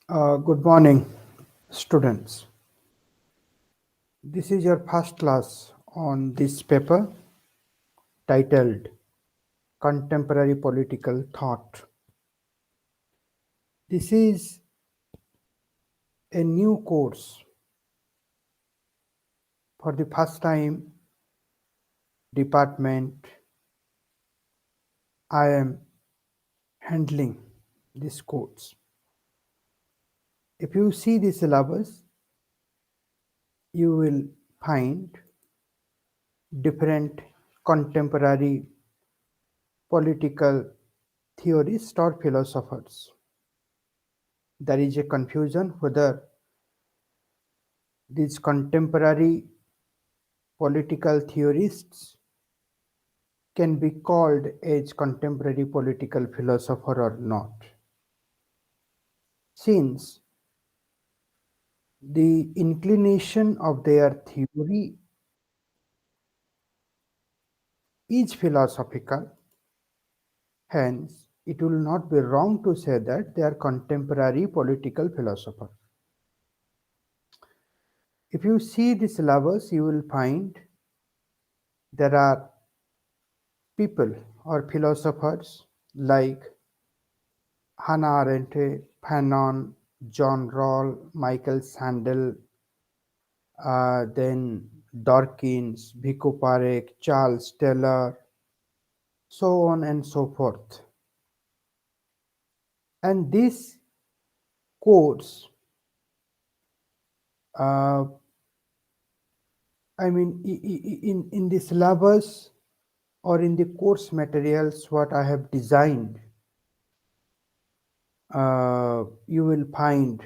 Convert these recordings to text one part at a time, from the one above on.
Good morning, students. This is your first class on this paper titled Contemporary Political Thought. This is a new course. For the first time, department I am handling this course. If you see the syllabus, you will find different contemporary political theorists or philosophers. There is a confusion whether these contemporary political theorists can be called as contemporary political philosopher or not, since the inclination of their theory is philosophical. Hence it will not be wrong to say that they are contemporary political philosophers. If you see the syllabus, you will find there are people or philosophers like Hannah Arendt, Fanon, John Rawls, Michael Sandel, then Dawkins, Bhikkhu Parekh, Charles Taylor, so on and so forth. And this course, uh, in the syllabus or in the course materials, what I have designed, you will find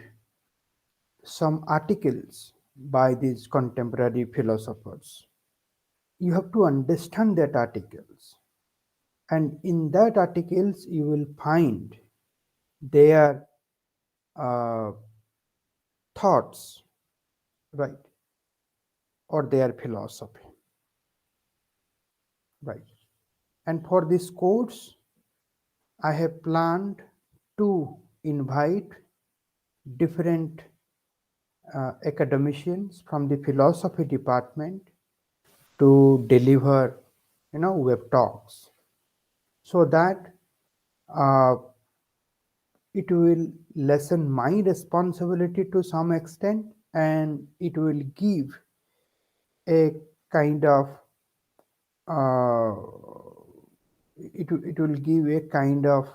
some articles by these contemporary philosophers. You have to understand that articles, and in that articles you will find their uh, thoughts, right, or their philosophy, right. And for this course, I have planned to invite different academicians from the philosophy department to deliver, web talks, so that uh, it will lessen my responsibility to some extent, and it will give a kind of uh, it will give a kind of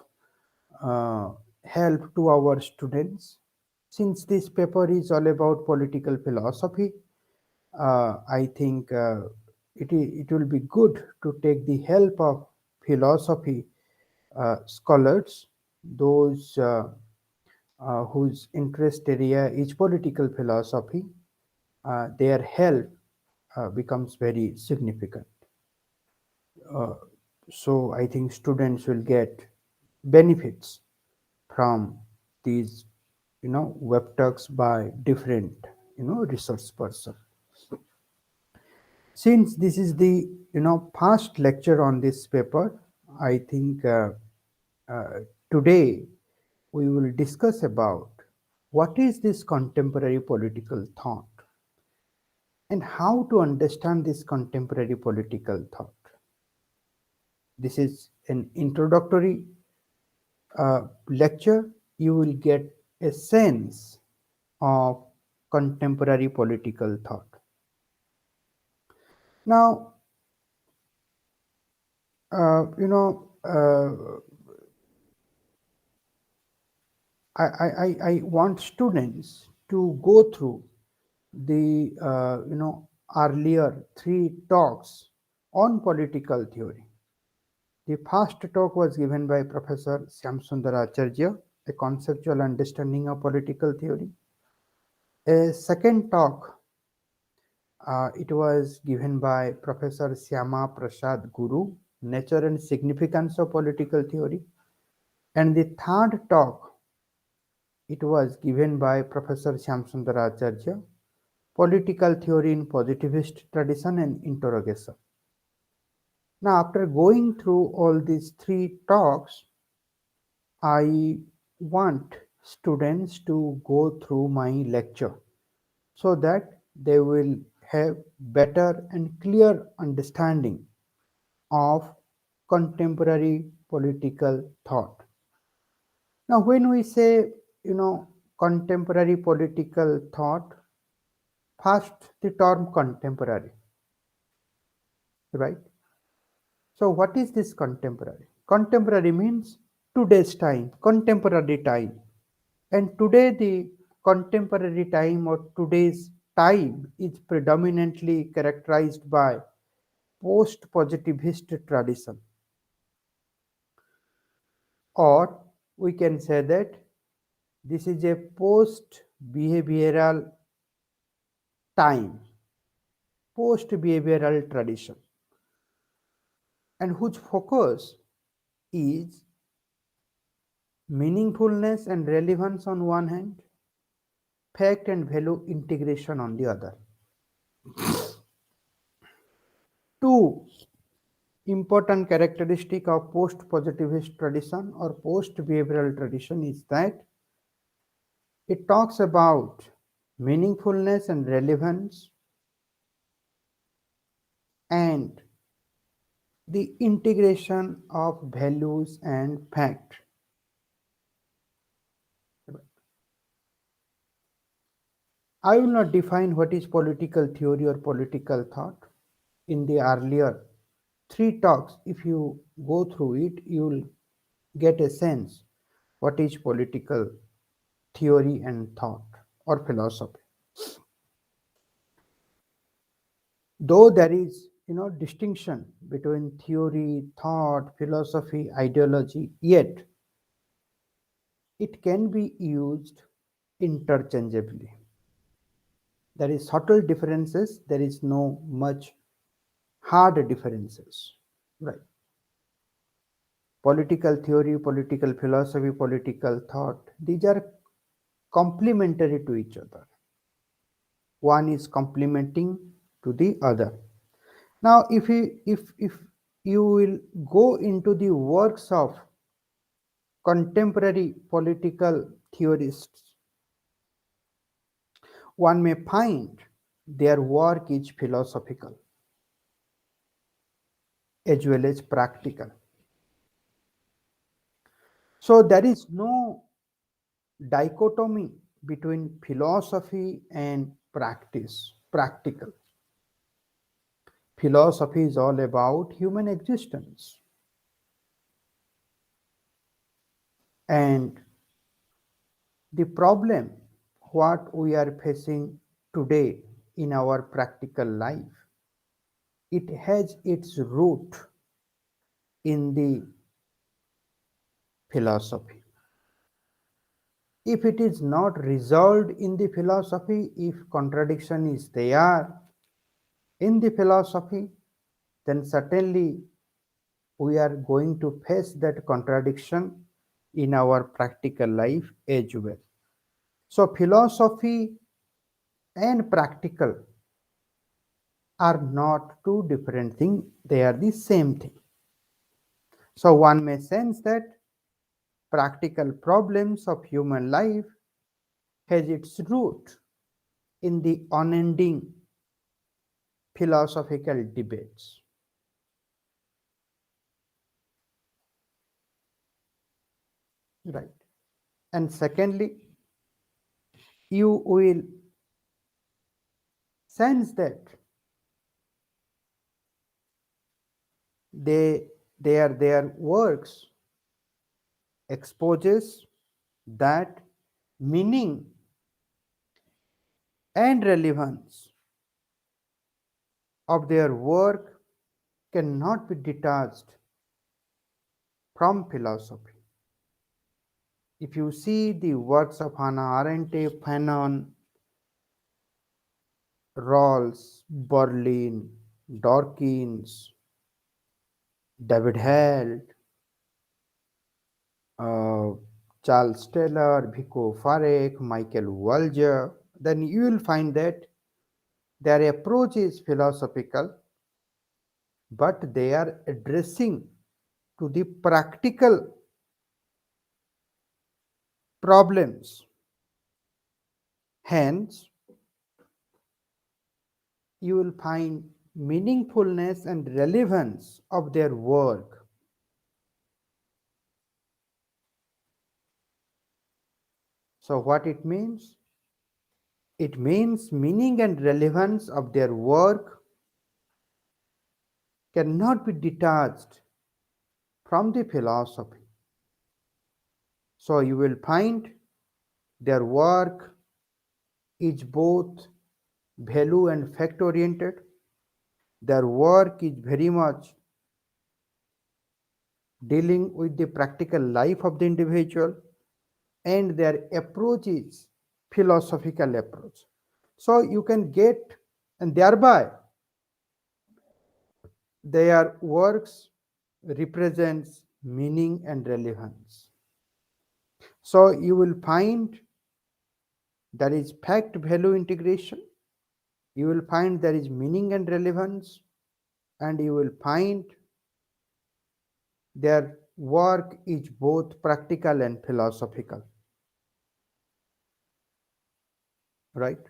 uh, help to our students. Since this paper is all about political philosophy, I think it will be good to take the help of philosophy scholars, those whose interest area is political philosophy. Their help becomes very significant. Uh, so I think students will get benefits from these, web talks by different, resource person. Since this is the, past lecture on this paper, I think uh, today we will discuss about what is this contemporary political thought and how to understand this contemporary political thought. This is an introductory lecture. You will get a sense of contemporary political thought. Now, uh, you know, uh, I want students to go through the earlier three talks on political theory. The first talk was given by Professor Acharya, a conceptual understanding of political theory. A second talk, it was given by Professor Syama Prasad Guru, Nature and Significance of Political Theory. And the third talk, it was given by Professor Acharya, Political Theory in Positivist Tradition and Interrogation. Now, after going through all these three talks, I want students to go through my lecture so that they will have better and clear understanding of contemporary political thought. Now, when we say, contemporary political thought, first the term contemporary, right? So, what is this contemporary? Contemporary means today's time, contemporary time. And today, the contemporary time or today's time is predominantly characterized by post positivist tradition, or we can say that this is a post behavioral time, post behavioral tradition, and whose focus is meaningfulness and relevance on one hand, fact and value integration on the other. Two important characteristic of post positivist tradition or post behavioral tradition is that it talks about meaningfulness and relevance and the integration of values and fact. I will not define what is political theory or political thought. In the earlier three talks, if you go through it, you will get a sense what is political theory and thought or philosophy. Though there is distinction between theory, thought, philosophy, ideology, yet it can be used interchangeably. There is subtle differences, there is no much hard differences, right? Political theory, political philosophy, political thought, these are complementary to each other. One is complementing to the other. Now, if you will go into the works of contemporary political theorists, one may find their work is philosophical as well as practical. So there is no dichotomy between philosophy and practical. Philosophy is all about human existence, and the problem what we are facing today in our practical life, it has its root in the philosophy. If it is not resolved in the philosophy, if contradiction is there in the philosophy, then certainly we are going to face that contradiction in our practical life as well. So, philosophy and practical are not two different things, they are the same thing. So, one may sense that practical problems of human life has its root in the unending philosophical debates. Right. And secondly, you will sense that they their works exposes that meaning and relevance of their work cannot be detached from philosophy. If you see the works of Hannah Arendt, Fanon, Rawls, Berlin, Dawkins, David Held, uh, Charles Taylor, Vico Farek, Michael Walzer, then you will find that their approach is philosophical, but they are addressing to the practical problems. Hence, you will find meaningfulness and relevance of their work. So, what it means? It means meaning and relevance of their work cannot be detached from the philosophy. So, you will find their work is both value and fact oriented. Their work is very much dealing with the practical life of the individual, and their approach is philosophical approach. So you can get, and thereby their works represents meaning and relevance. So you will find there is fact value integration, you will find there is meaning and relevance, and you will find their work is both practical and philosophical, right?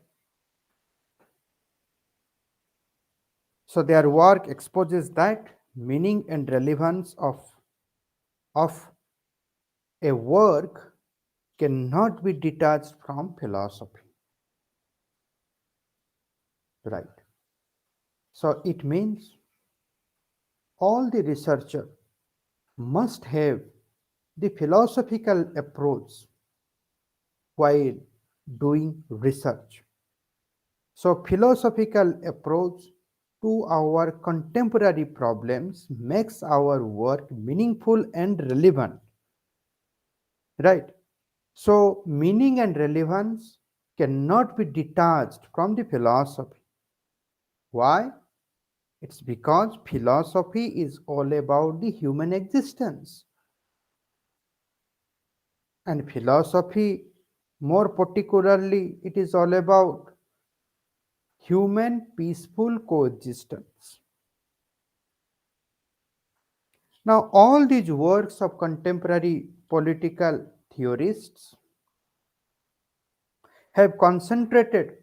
So their work exposes that meaning and relevance of a work cannot be detached from philosophy, right? So it means all the researcher must have the philosophical approach while doing research. So philosophical approach to our contemporary problems makes our work meaningful and relevant, right? So meaning and relevance cannot be detached from the philosophy. Why? It's because philosophy is all about the human existence. And philosophy, more particularly, it is all about human peaceful coexistence. Now, all these works of contemporary political theorists have concentrated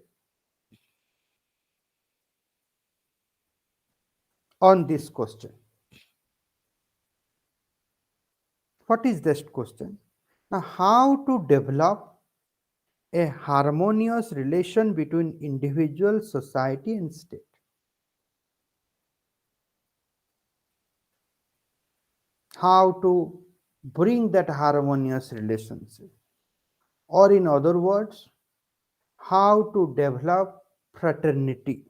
on this question. What is this question? Now, how to develop a harmonious relation between individual, society, and state? How to bring that harmonious relationship? Or, in other words, how to develop fraternity?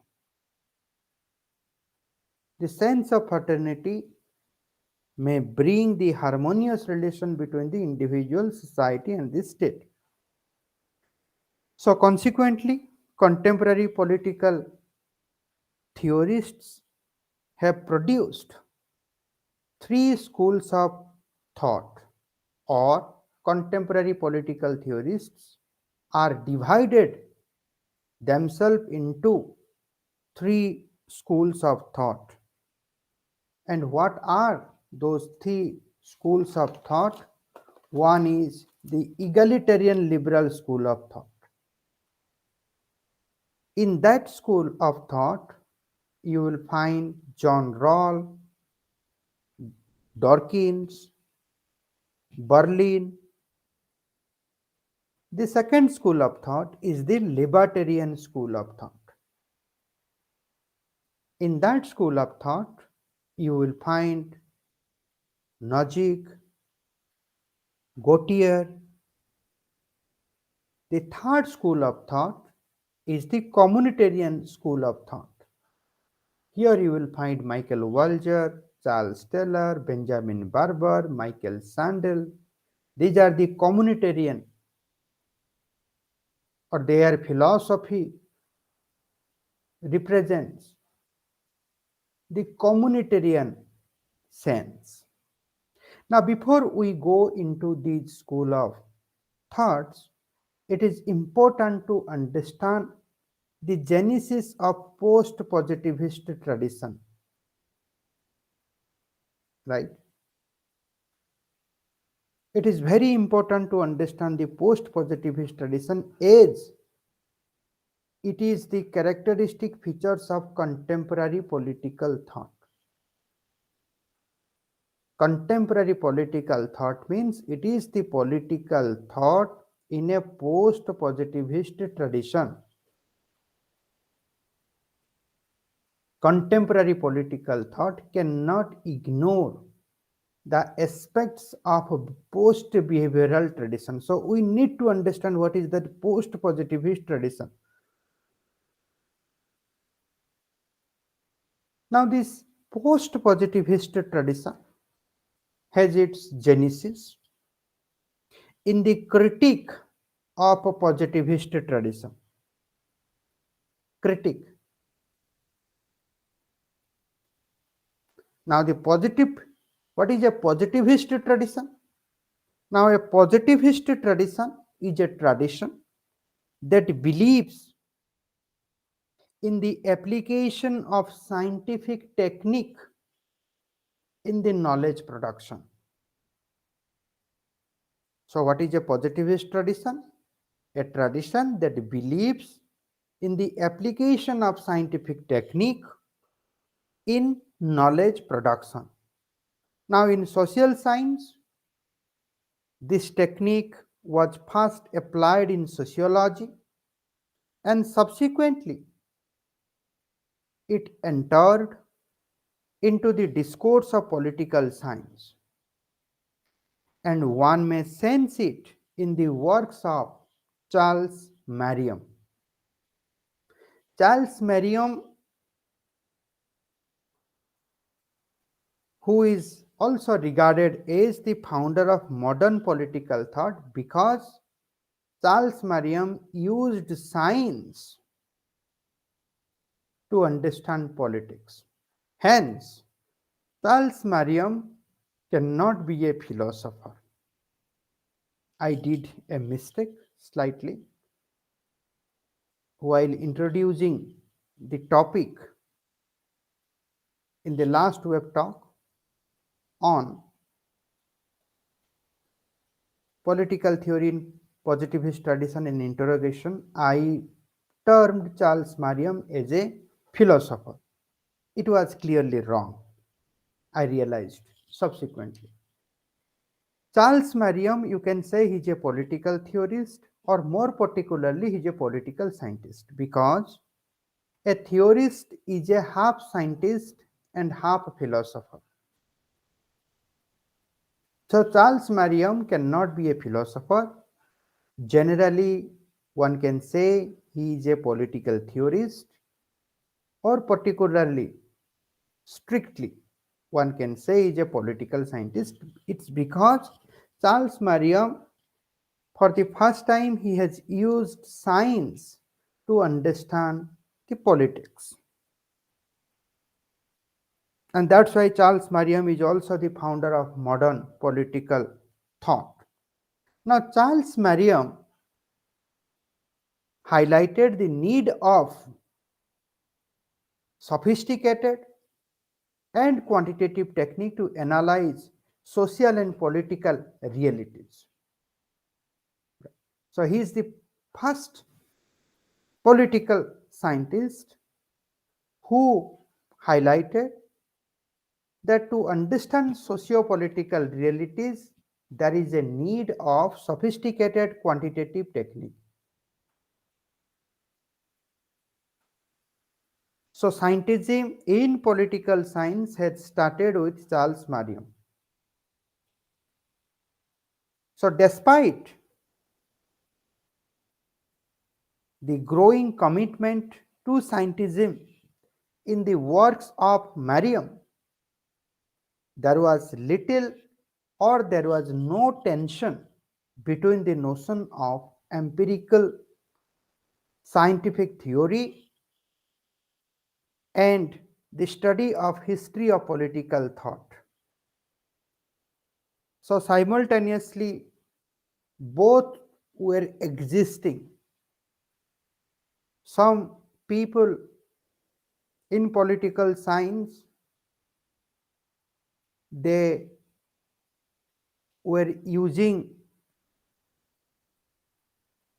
The sense of fraternity may bring the harmonious relation between the individual, society, and the state. So, consequently, contemporary political theorists have produced three schools of thought, or contemporary political theorists are divided themselves into three schools of thought. And what are those three schools of thought? One is the egalitarian liberal school of thought. In that school of thought, you will find John Rawls, Dawkins, Berlin. The second school of thought is the libertarian school of thought. In that school of thought, you will find Nozick, Gautier. The third school of thought is the communitarian school of thought. Here you will find Michael Walzer, Charles Taylor, Benjamin Barber, Michael Sandel. These are the communitarian, or their philosophy represents the communitarian sense. Now, before we go into these school of thoughts, it is important to understand the genesis of post-positivist tradition, right? It is very important to understand the post-positivist tradition as it is the characteristic features of contemporary political thought. Contemporary political thought means it is the political thought in a post-positivist tradition. Contemporary political thought cannot ignore the aspects of post behavioral tradition. So we need to understand what is that post positivist tradition. Now, this post positivist tradition has its genesis in the critique of a positivist tradition. Critique. Now, the positive, what is a positivist tradition? Now, a positivist tradition is a tradition that believes in the application of scientific technique in the knowledge production. So, what is a positivist tradition? A tradition that believes in the application of scientific technique in knowledge production. Now, in social science, this technique was first applied in sociology and subsequently it entered into the discourse of political science. And one may sense it in the works of Charles Merriam. Charles Merriam, who is also regarded as the founder of modern political thought because Charles Merriam used science to understand politics. Hence, Charles Merriam cannot be a philosopher. I did a mistake slightly while introducing the topic in the last web talk on political theory in positivist tradition and interrogation. I termed Charles Merriam as a philosopher. It was clearly wrong, I realized subsequently. Charles Merriam, you can say he's a political theorist, or more particularly, he's a political scientist because a theorist is a half scientist and half philosopher. So, Charles Merriam cannot be a philosopher. Generally, one can say he is a political theorist, or particularly, strictly, one can say he is a political scientist. It's because Charles Merriam, for the first time, he has used science to understand the politics. And that's why Charles Merriam is also the founder of modern political thought. Now, Charles Merriam highlighted the need of sophisticated and quantitative technique to analyze social and political realities. So, he is the first political scientist who highlighted that to understand socio-political realities, there is a need of sophisticated quantitative technique. So, scientism in political science had started with Charles Merriam. So, despite the growing commitment to scientism in the works of Merriam, there was little or there was no tension between the notion of empirical scientific theory and the study of history of political thought. So simultaneously, both were existing. Some people in political science, they were using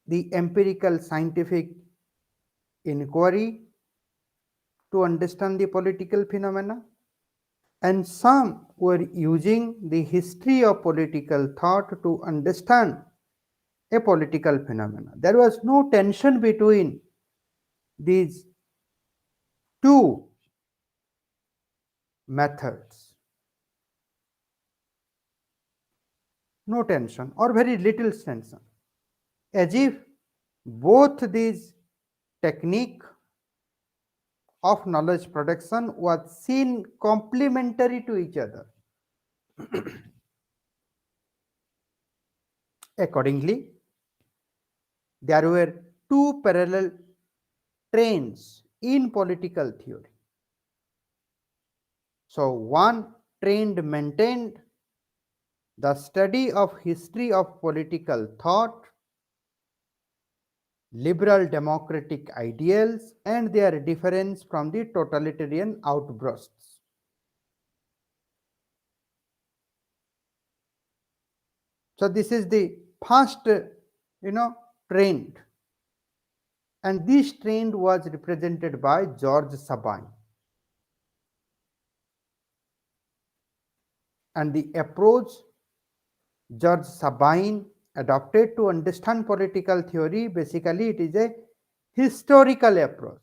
the empirical scientific inquiry to understand the political phenomena, and some were using the history of political thought to understand a political phenomena. There was no tension between these two methods, no tension or very little tension, as if both these technique of knowledge production was seen complementary to each other. Accordingly, there were two parallel trains in political theory. So one trend maintained the study of history of political thought, liberal democratic ideals, and their difference from the totalitarian outbursts. So this is the first, trend, and this trend was represented by George Sabine. And the approach George Sabine adopted to understand political theory, basically it is a historical approach.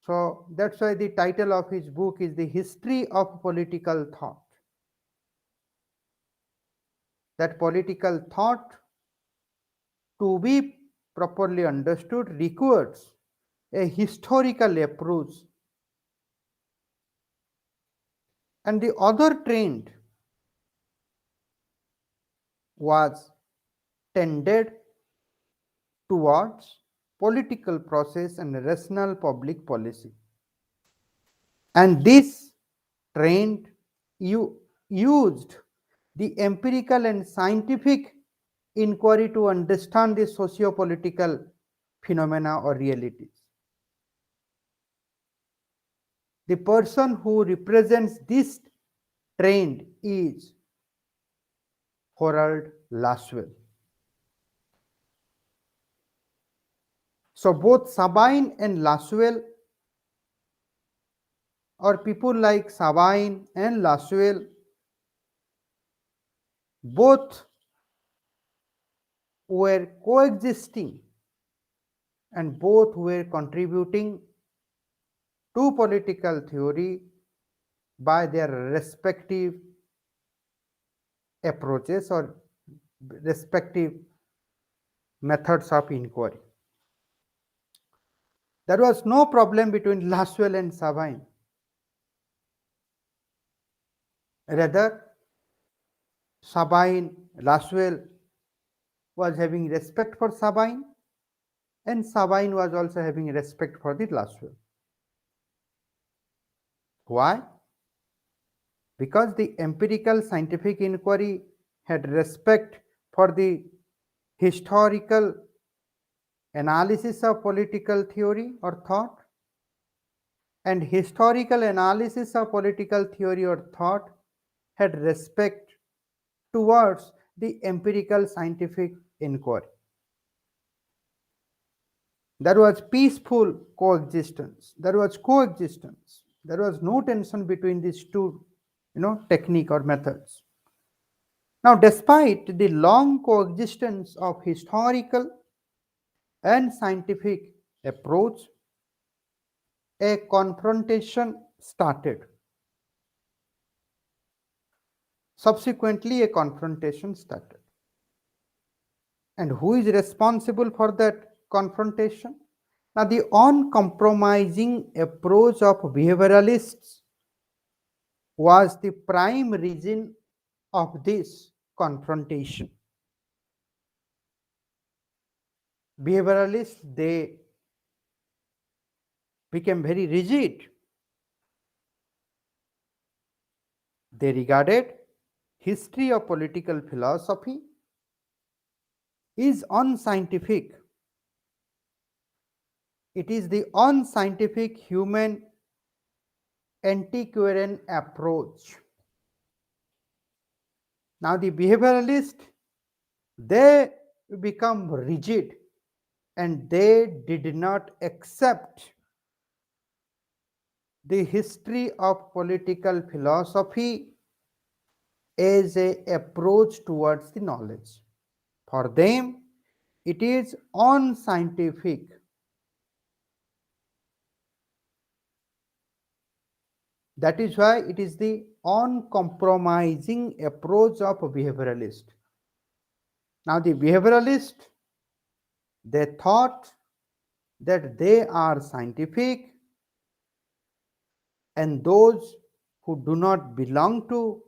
So that's why the title of his book is The History of Political Thought. That political thought, to be properly understood, requires a historical approach. And the other trend was tended towards political process and rational public policy. And this trend used the empirical and scientific inquiry to understand the socio-political phenomena or realities. The person who represents this trend is Harold Laswell. So both Sabine and Laswell, or people like Sabine and Laswell, both were coexisting and both were contributing to political theory by their respective approaches or respective methods of inquiry. There was no problem between Laswell and Sabine. Rather, Laswell was having respect for Sabine, and Sabine was also having respect for the Laswell. Why? Because the empirical scientific inquiry had respect for the historical analysis of political theory or thought, and historical analysis of political theory or thought had respect towards the empirical scientific inquiry. There was peaceful coexistence. There was coexistence. There was no tension between these two, technique or methods. Now, despite the long coexistence of historical and scientific approach, a confrontation started. Subsequently, a confrontation started. And who is responsible for that confrontation? Now, the uncompromising approach of behavioralists was the prime reason of this confrontation. Behavioralists, they became very rigid. They regarded history of political philosophy is unscientific. It is the unscientific human antiquarian approach. Now the behavioralists, they become rigid and they did not accept the history of political philosophy as a approach towards the knowledge. For them, it is unscientific. That is why it is the uncompromising approach of a behavioralist. Now, the behavioralist, they thought that they are scientific, and those who do not belong to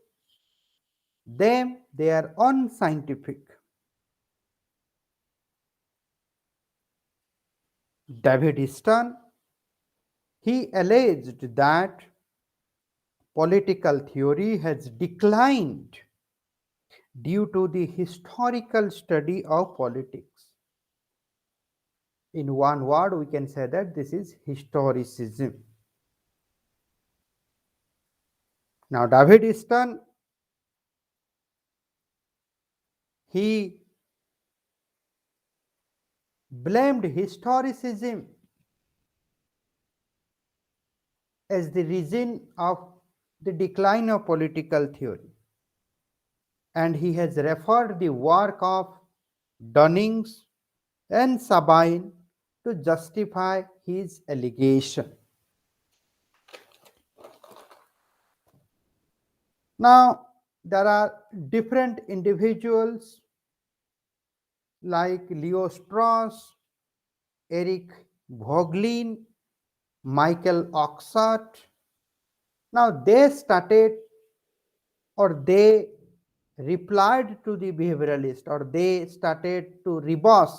them, they are unscientific. David Stern, he alleged that political theory has declined due to the historical study of politics. In one word, we can say that this is historicism. Now, David Stern, he blamed historicism as the reason of the decline of political theory. And he has referred the work of Dunnings and Sabine to justify his allegation. Now, there are different individuals like Leo Strauss, Eric Voegelin, Michael Oxford. Now, they started or they replied to the behavioralist or they started to rebuff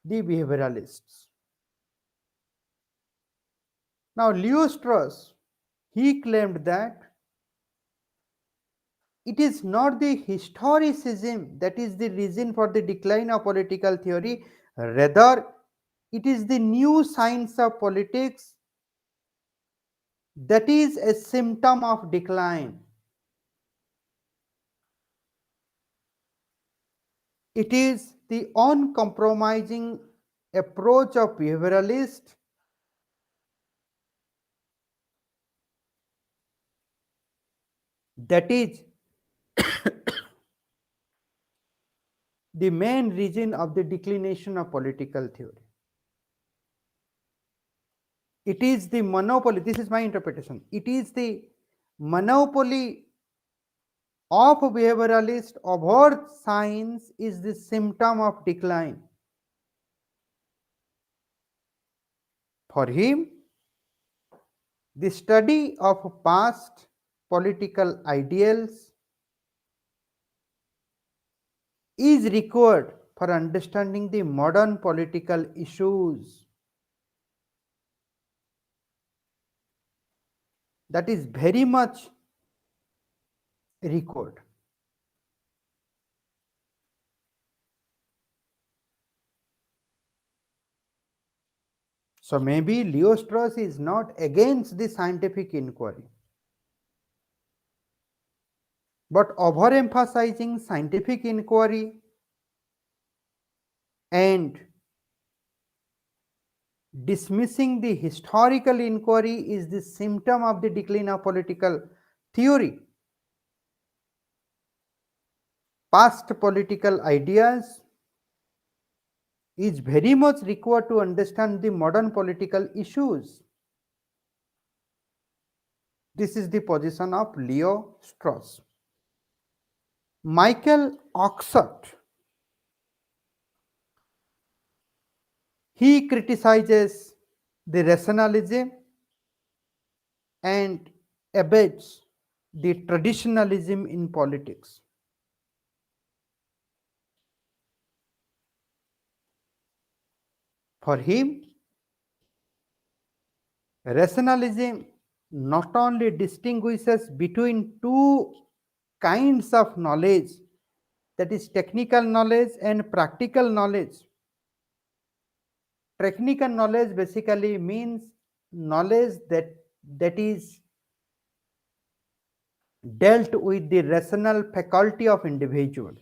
the behavioralists. Now, Leo Strauss, he claimed that it is not the historicism that is the reason for the decline of political theory, rather, it is the new science of politics that is a symptom of decline. It is the uncompromising approach of behavioralists that is the main reason of the declination of political theory. It is the monopoly, this is my interpretation, it is the monopoly of behavioralist over science is the symptom of decline. For him, the study of past political ideals is required for understanding the modern political issues. That is very much required. So maybe Leo Strauss is not against the scientific inquiry, but overemphasizing scientific inquiry and dismissing the historical inquiry is the symptom of the decline of political theory. Past political ideas is very much required to understand the modern political issues. This is the position of Leo Strauss. Michael Oxford, he criticizes the rationalism and abets the traditionalism in politics. For him, rationalism not only distinguishes between two kinds of knowledge, that is technical knowledge and practical knowledge. Technical knowledge basically means knowledge that is dealt with the rational faculty of individual,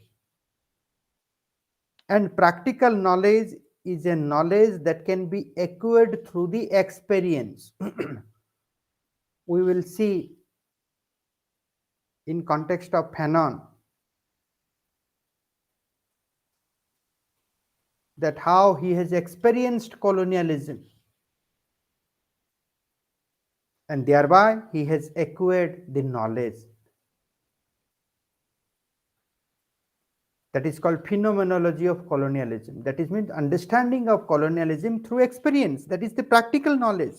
and practical knowledge is a knowledge that can be acquired through the experience. We will see in context of Fanon that how he has experienced colonialism and thereby he has acquired the knowledge. That is called phenomenology of colonialism. That is means understanding of colonialism through experience. That is the practical knowledge.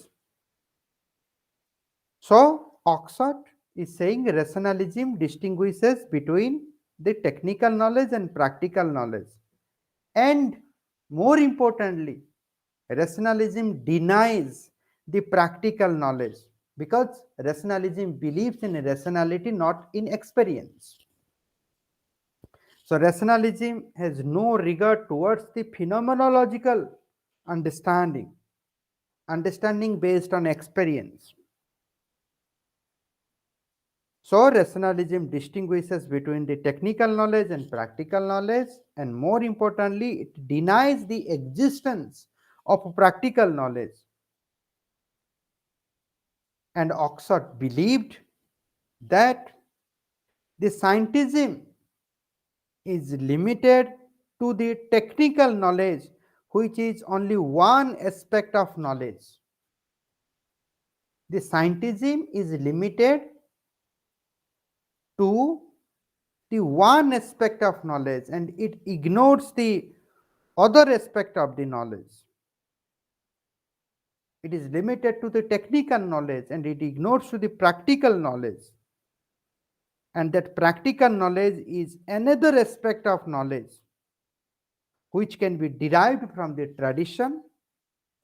So Oxford is saying rationalism distinguishes between the technical knowledge and practical knowledge. And more importantly, rationalism denies the practical knowledge because rationalism believes in rationality, not in experience. So rationalism has no regard towards the phenomenological understanding, understanding based on experience. So rationalism distinguishes between the technical knowledge and practical knowledge, and more importantly, it denies the existence of practical knowledge. And Oxford believed that the scientism is limited to the technical knowledge, which is only one aspect of knowledge. The scientism is limited to the one aspect of knowledge and it ignores the other aspect of the knowledge. It is limited to the technical knowledge and it ignores to the practical knowledge. And that practical knowledge is another aspect of knowledge which can be derived from the tradition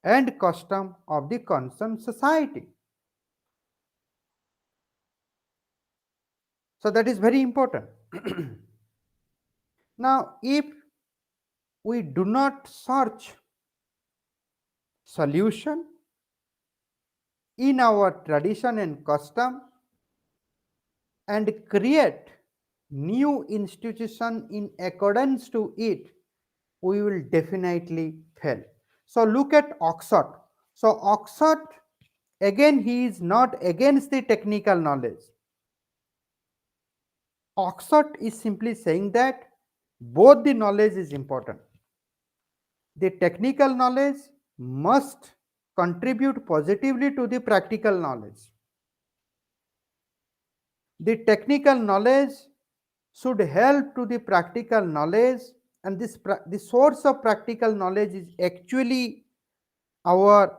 and custom of the concerned society. So that is very important. Now, if we do not search solution in our tradition and custom and create new institution in accordance to it, we will definitely fail. So look at Oxford. So Oxford, again, he is not against the technical knowledge. Oxford is simply saying that both the knowledge is important. The technical knowledge must contribute positively to the practical knowledge. The technical knowledge should help to the practical knowledge, and the source of practical knowledge is actually our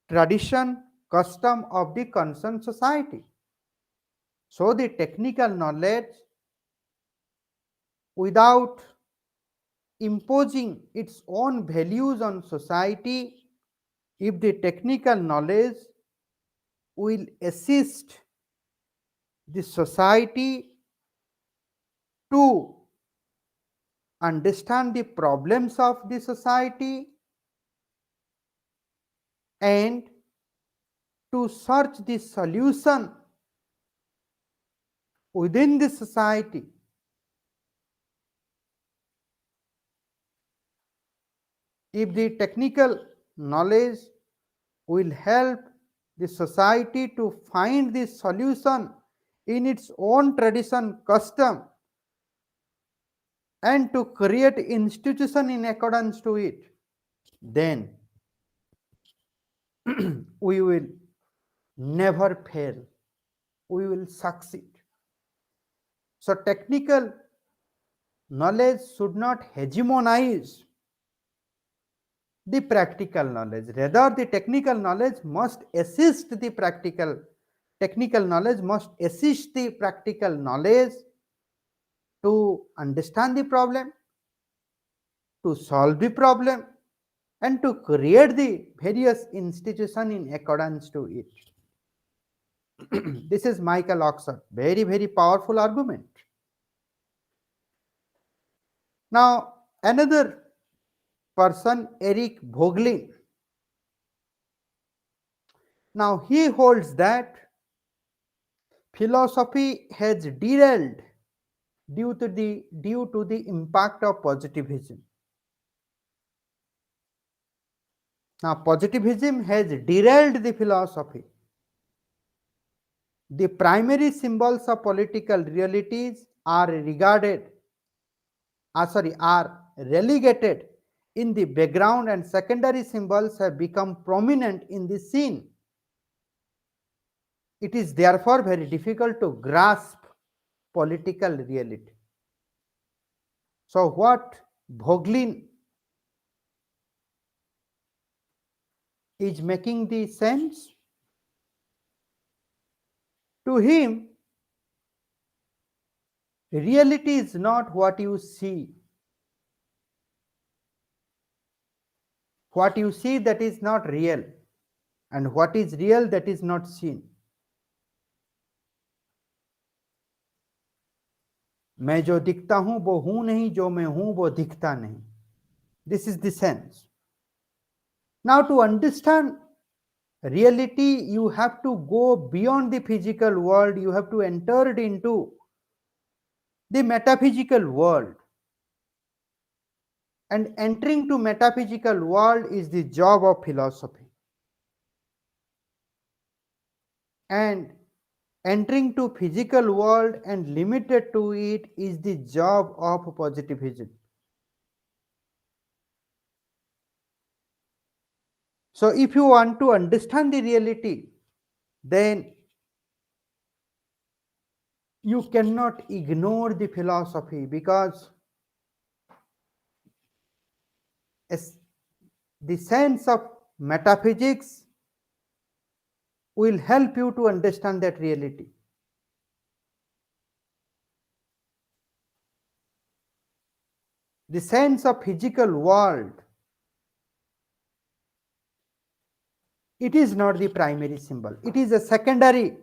tradition, custom of the concerned society. So the technical knowledge, without imposing its own values on society, if the technical knowledge will assist the society to understand the problems of the society and to search the solution within the society, if the technical knowledge will help the society to find the solution in its own tradition, custom, and to create institution in accordance to it, then we will never fail. We will succeed. So technical knowledge should not hegemonize the practical knowledge. Rather, the technical knowledge must assist the technical knowledge must assist the practical knowledge to understand the problem, to solve the problem, and to create the various institutions in accordance to it. This is Michael Oxford, very, very powerful argument. Now, another person, Eric Voegelin. Now, he holds that philosophy has derailed due to the impact of positivism. Now, positivism has derailed the philosophy. The primary symbols of political realities are relegated in the background, and secondary symbols have become prominent in the scene. It is therefore very difficult to grasp political reality. So, what Voglin is making the sense? To him, reality is not what you see. What you see, that is not real, and what is real, that is not seen. मैं जो दिखता हूं वो हूं नहीं, जो मैं हूं वो दिखता नहीं. This is the sense. Now, to understand reality, you have to go beyond the physical world, you have to enter it into the metaphysical world. And entering to metaphysical world is the job of philosophy. And entering to physical world and limited to it is the job of positivism. So if you want to understand the reality, then you cannot ignore the philosophy, because the sense of metaphysics will help you to understand that reality. The sense of physical world, it is not the primary symbol, it is a secondary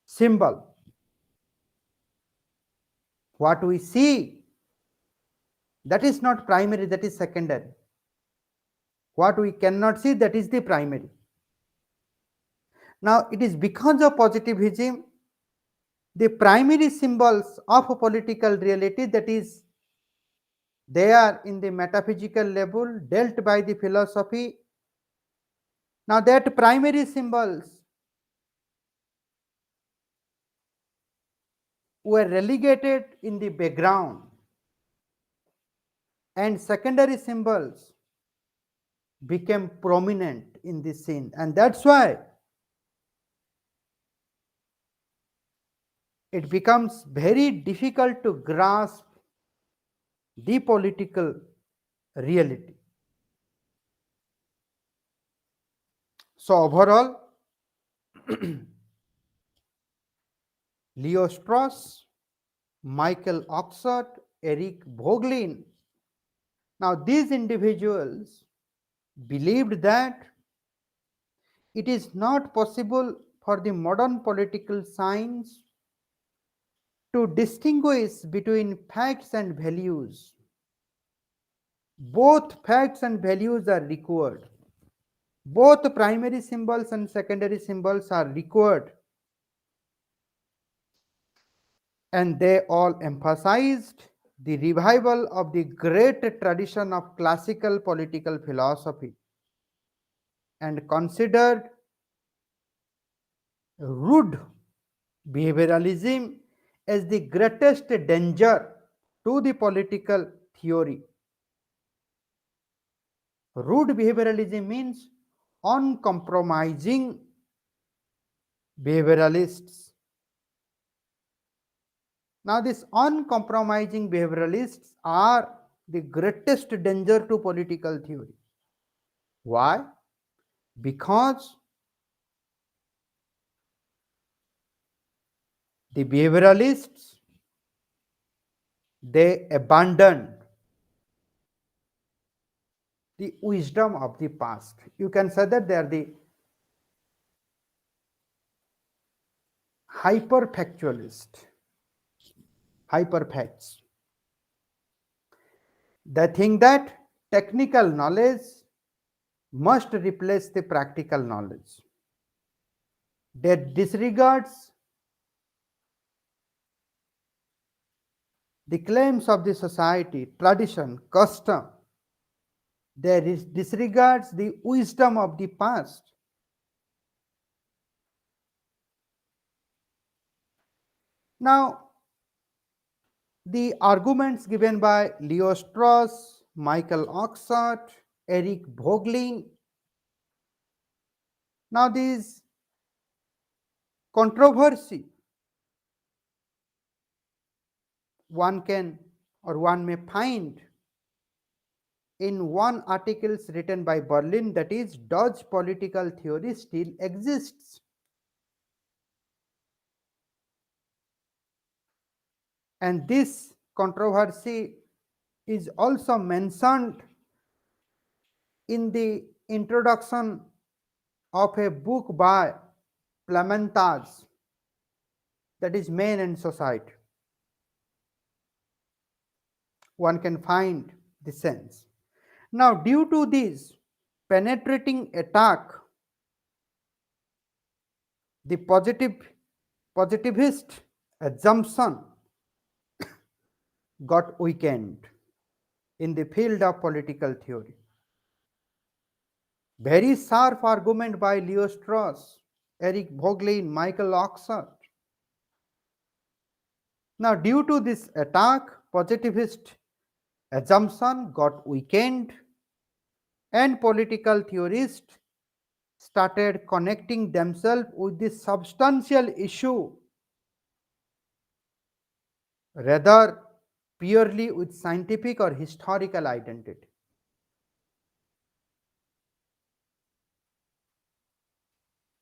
symbol. What we see, that is not primary, that is secondary. What we cannot see, that is the primary. Now, it is because of positivism, the primary symbols of a political reality, that is, they are in the metaphysical level dealt by the philosophy. Now, that primary symbols were relegated in the background, and secondary symbols became prominent in the scene, and that's why it becomes very difficult to grasp the political reality. So overall, Leo Strauss, Michael Oxford, Eric Voegelin, now these individuals believed that it is not possible for the modern political science to distinguish between facts and values. Both facts and values are required. Both primary symbols and secondary symbols are required. And they all emphasized the revival of the great tradition of classical political philosophy and considered rude behavioralism as the greatest danger to the political theory. Rude behavioralism means uncompromising behavioralists. Now, these uncompromising behavioralists are the greatest danger to political theory. Why? Because the behavioralists, they abandoned the wisdom of the past. You can say that they are the hyperfactualist, hyperfacts. They think that technical knowledge must replace the practical knowledge. That disregards the claims of the society, tradition, custom. They disregards the wisdom of the past. Now, the arguments given by Leo Strauss, Michael Oxford, Eric Vogelin. Now, this controversy one can or one may find in one articles written by Berlin, that is, does political theory still exists? And this controversy is also mentioned in the introduction of a book by Plementas, that is Man and Society. One can find the sense. Now, due to this penetrating attack, the positivist assumption got weakened in the field of political theory. Very sharp argument by Leo Strauss, Eric Vogelin, Michael Oxford. Now, due to this attack, positivist assumption got weakened, and political theorists started connecting themselves with this substantial issue rather purely with scientific or historical identity.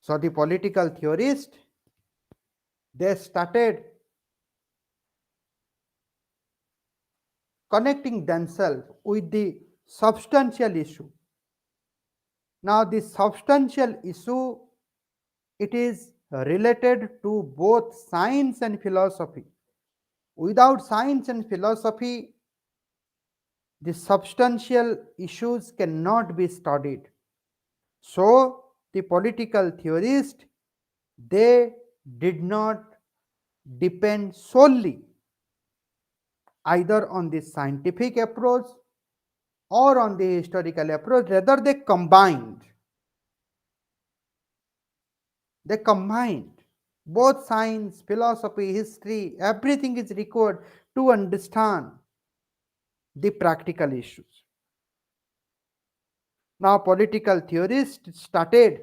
So the political theorists, they started connecting themselves with the substantial issue. Now this substantial issue, it is related to both science and philosophy. Without science and philosophy, the substantial issues cannot be studied. So the political theorists, they did not depend solely either on the scientific approach or on the historical approach, rather they combined both science, philosophy, history, everything is required to understand the practical issues. Now political theorists started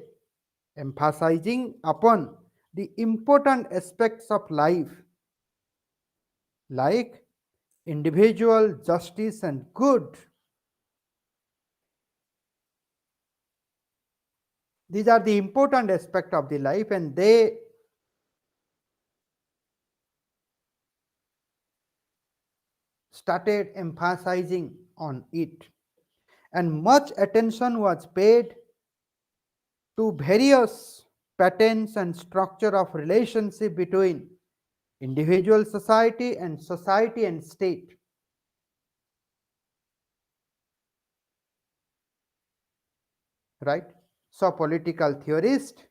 emphasizing upon the important aspects of life like individual justice and good. These are the important aspects of the life, and they started emphasizing on it. And much attention was paid to various patterns and structure of relationship between individual society and state. Right? So political theorists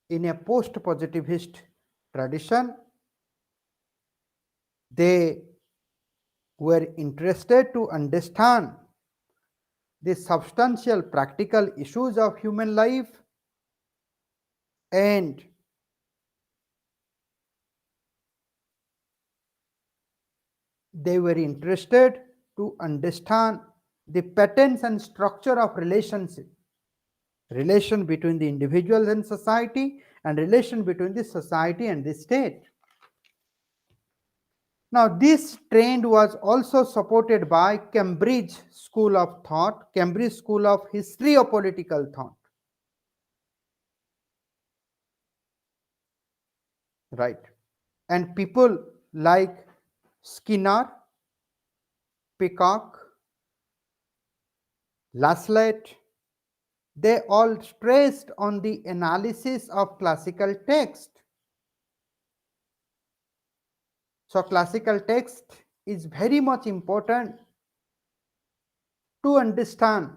in a post-positivist tradition, they were interested to understand the substantial practical issues of human life, and they were interested to understand the patterns and structure of relation between the individual and society, and relation between the society and the state. Now this trend was also supported by Cambridge School of Thought, Cambridge School of History of Political Thought. Right. And people like Skinner, Peacock, Laslet, they all stressed on the analysis of classical text. So classical text is very much important to understand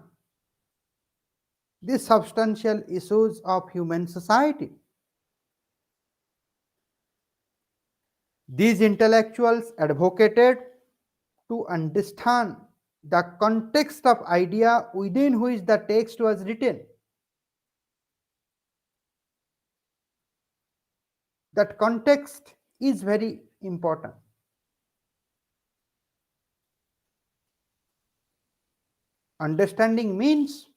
the substantial issues of human society. These intellectuals advocated to understand the context of idea within which the text was written. That context is very important. Understanding means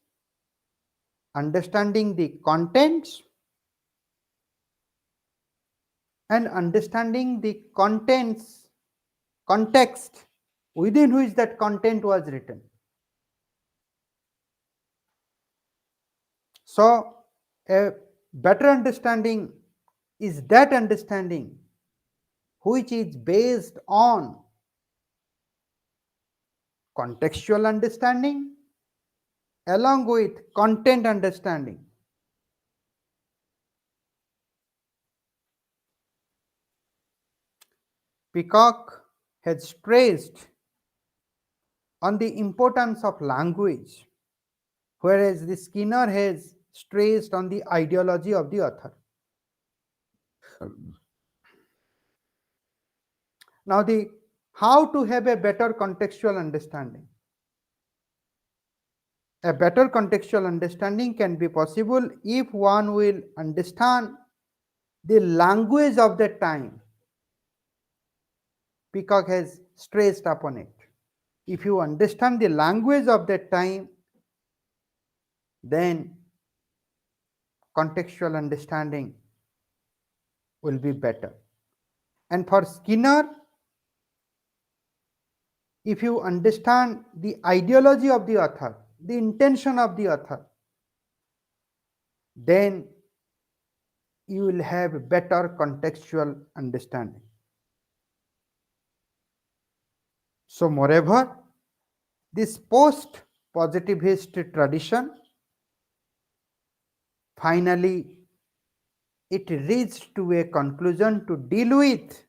understanding the contents and understanding the contents context within which that content was written. So a better understanding is that understanding which is based on contextual understanding along with content understanding. Peacock has stressed on the importance of language, whereas the Skinner has stressed on the ideology of the author. Now, the how to have a better contextual understanding. A better contextual understanding can be possible if one will understand the language of that time. Peacock has stressed upon it. If you understand the language of that time, then contextual understanding will be better. And for Skinner, if you understand the ideology of the author, the intention of the author, then you will have better contextual understanding. So, moreover, this post positivist tradition finally it reached to a conclusion to deal with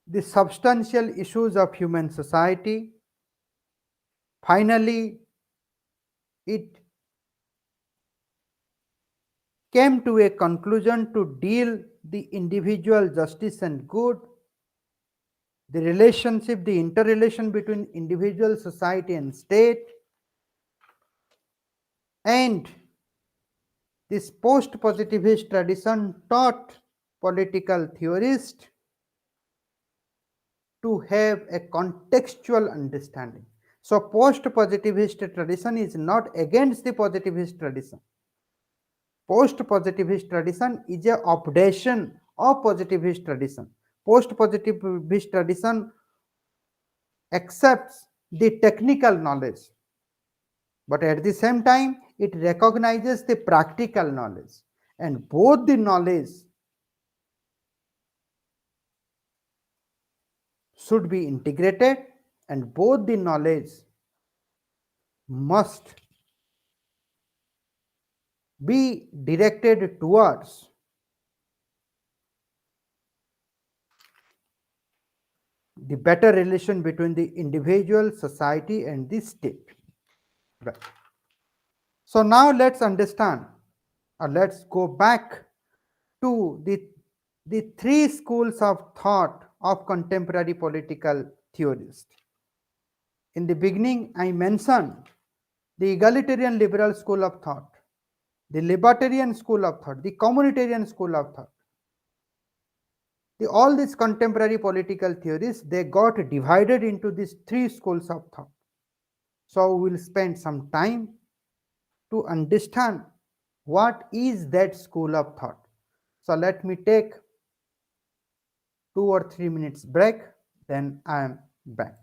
the substantial issues of human society. Finally, it came to a conclusion to deal the individual justice and good, the relationship, the interrelation between individual, society, and state, and this post positivist tradition taught political theorists to have a contextual understanding. So, post positivist tradition is not against the positivist tradition. Post positivist tradition is a updation of positivist tradition. Post positivist tradition accepts the technical knowledge, but at the same time, it recognizes the practical knowledge, and both the knowledge should be integrated, and both the knowledge must be directed towards the better relation between the individual, society, and the state. Right. So now let's understand, or let's go back to the three schools of thought of contemporary political theorists. In the beginning, I mentioned the egalitarian liberal school of thought, the libertarian school of thought, the communitarian school of thought. All these contemporary political theories, they got divided into these three schools of thought. So we will spend some time to understand what is that school of thought. So let me take 2 or 3 minutes break, then I am back.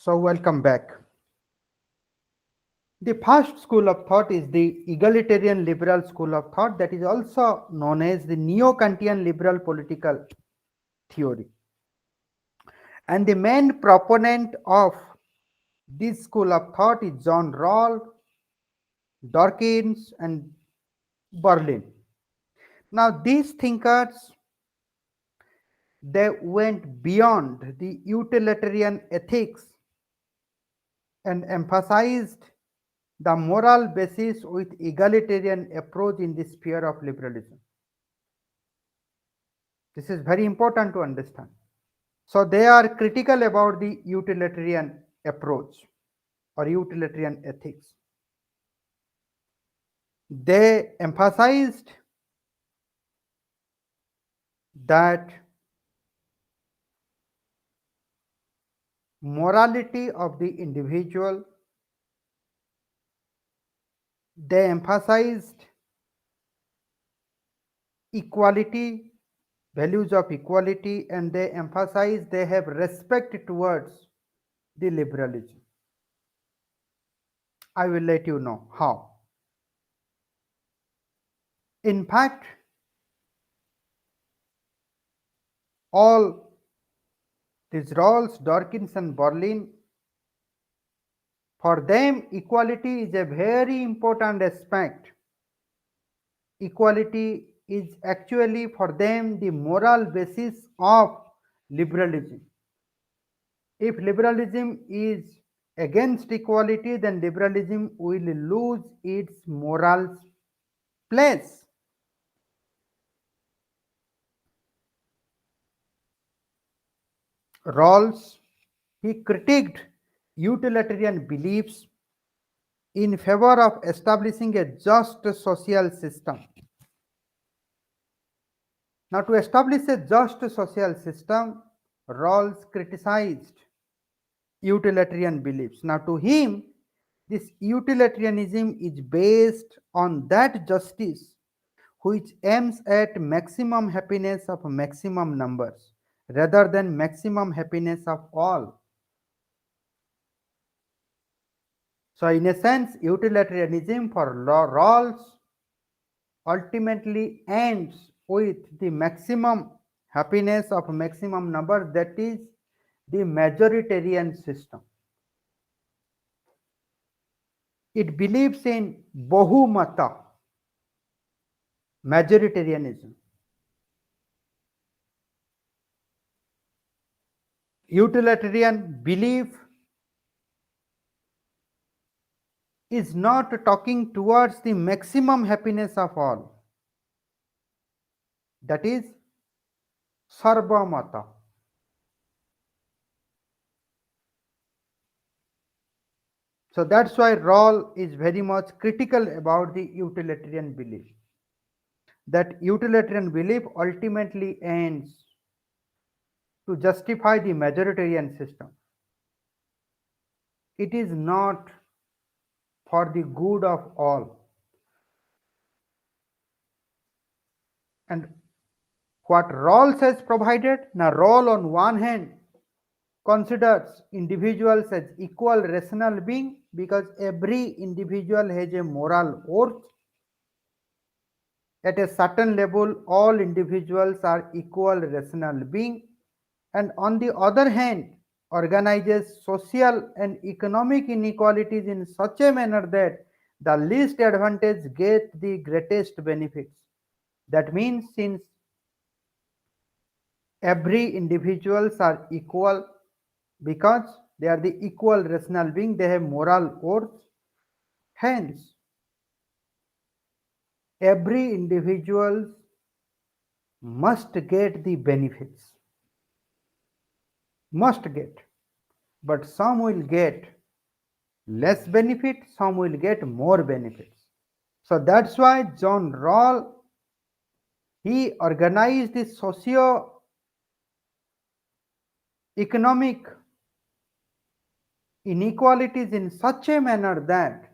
So, welcome back. The first school of thought is the egalitarian liberal school of thought, that is also known as the neo Kantian liberal political theory. And the main proponent of this school of thought is John Rawls, Dawkins, and Berlin. Now, these thinkers, they went beyond the utilitarian ethics and emphasized the moral basis with egalitarian approach in the sphere of liberalism. This is very important to understand. So they are critical about the utilitarian approach or utilitarian ethics. They emphasized that morality of the individual, they emphasized equality, values of equality, and they emphasize they have respect towards the liberalism. I will let you know how. In fact, all these Rawls, Dawkins, and Berlin, for them, equality is a very important aspect. Equality is actually for them the moral basis of liberalism. If liberalism is against equality, then liberalism will lose its moral place. Rawls, he critiqued utilitarian beliefs in favor of establishing a just social system. Now, to establish a just social system, Rawls criticized utilitarian beliefs. Now, to him, this utilitarianism is based on that justice which aims at maximum happiness of maximum numbers rather than maximum happiness of all. So, in a sense, utilitarianism for Rawls ultimately ends with the maximum happiness of maximum numbers, that is the majoritarian system. It believes in Bahumata, majoritarianism. Utilitarian belief is not talking towards the maximum happiness of all, that is Sarvamata. So that's why Rawls is very much critical about the utilitarian belief. That utilitarian belief ultimately ends to justify the majoritarian system. It is not for the good of all. And what Rawls has provided, now Rawls on one hand considers individuals as equal rational being because every individual has a moral worth. At a certain level, all individuals are equal rational being, and on the other hand, organizes social and economic inequalities in such a manner that the least advantaged get the greatest benefits. That means since every individuals are equal because they are the equal rational being, they have moral worth, hence every individual must get the benefits, must get, but some will get less benefit, some will get more benefits. So that's why John Rawls, he organized the socio economic inequalities in such a manner that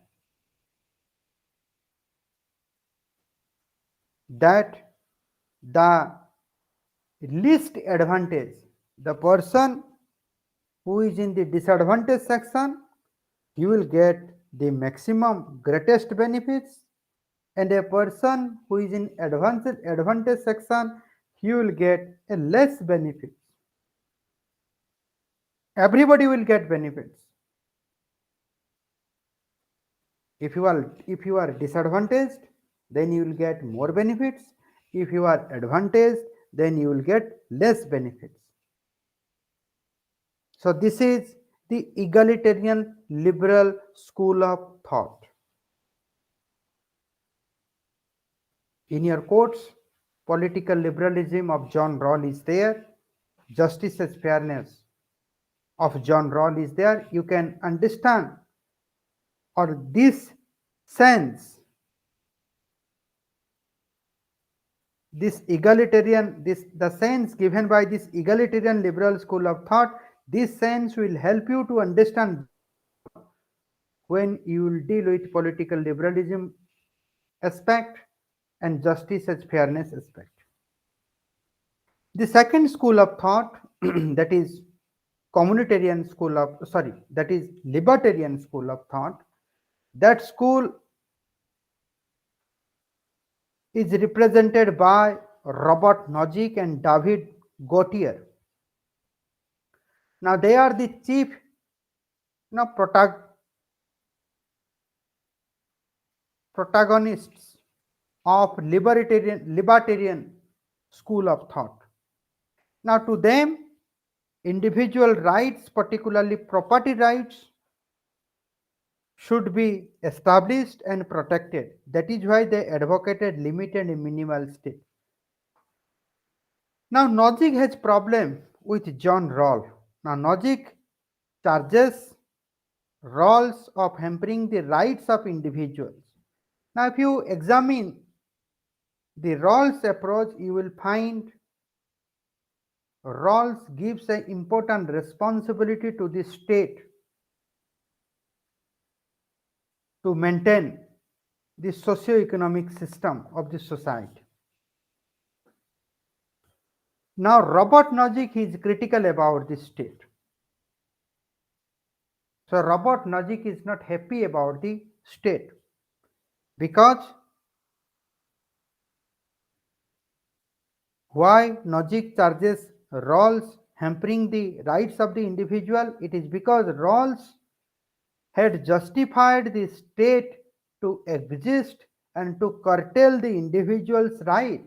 the least advantage, the person who is in the disadvantaged section, he will get the maximum greatest benefits, and a person who is in advantage section, he will get a less benefits. Everybody will get benefits. If you are disadvantaged, then you will get more benefits. If you are advantaged, then you will get less benefits. So this is the egalitarian liberal school of thought. In your quotes, political liberalism of John Rawls is there, justice as fairness of John Rawls is there. You can understand, or this sense, this egalitarian, this the sense given by this egalitarian liberal school of thought, this sense will help you to understand when you will deal with political liberalism aspect and justice as fairness aspect. The second school of thought that is communitarian school of sorry that is libertarian school of thought, that school is represented by Robert Nozick and David Gautier. Now they are the chief protagonists of libertarian school of thought. Now to them, individual rights, particularly property rights, should be established and protected. That is why they advocated limited and minimal state. Now Nozick has problem with John Rawls. Now Nozick charges Rawls of hampering the rights of individuals. Now if you examine the Rawls approach, you will find Rawls gives an important responsibility to the state to maintain the socio-economic system of the society. Now Robert Nozick is critical about the state. So Robert Nozick is not happy about the state because why Nozick charges Rawls hampering the rights of the individual? It is because Rawls had justified the state to exist and to curtail the individual's right.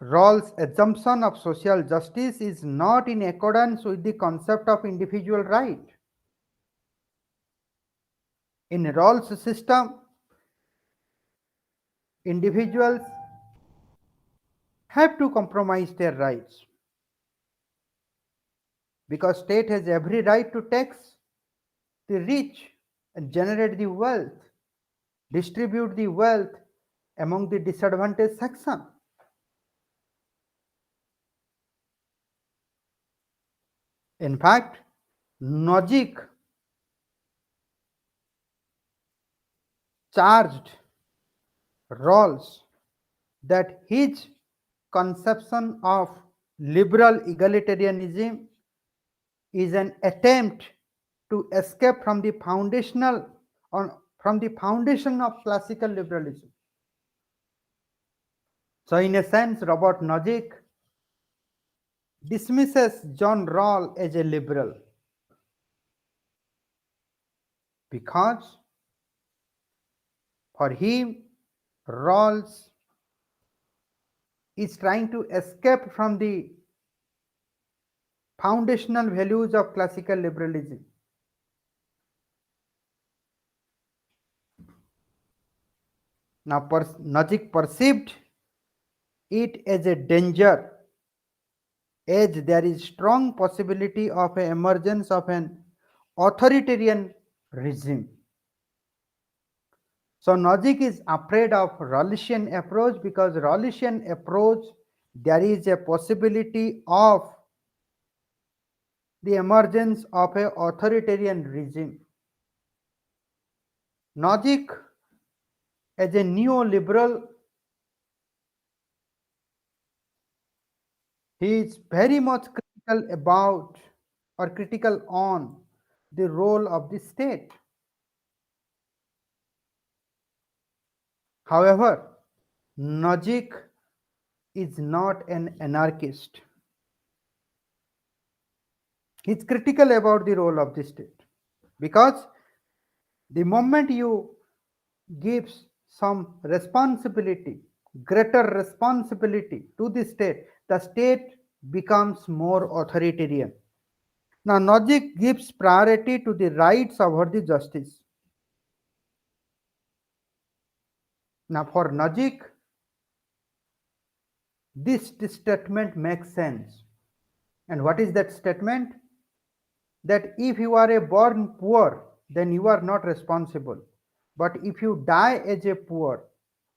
Rawls' assumption of social justice is not in accordance with the concept of individual right. In Rawls' system, individuals have to compromise their rights because state has every right to tax the rich and generate the wealth, distribute the wealth among the disadvantaged section. In fact, Nozick charged Rawls that his conception of liberal egalitarianism is an attempt to escape from the foundation of classical liberalism. So in a sense, Robert Nozick dismisses John Rawls as a liberal because for him, Rawls is trying to escape from the foundational values of classical liberalism. Now, Nozick perceived it as a danger, as there is strong possibility of an emergence of an authoritarian regime. So Nozick is afraid of Rawlsian approach because Rawlsian approach there is a possibility of the emergence of an authoritarian regime. Nozick As a neoliberal, he is very much critical about or critical on the role of the state. However, Najik is not an anarchist. He is critical about the role of the state because the moment you give some responsibility, greater responsibility to the state becomes more authoritarian. Now, Najik gives priority to the rights over the justice. Now, for Najik, this statement makes sense. And what is that statement? That if you are a born poor, then you are not responsible. But if you die as a poor,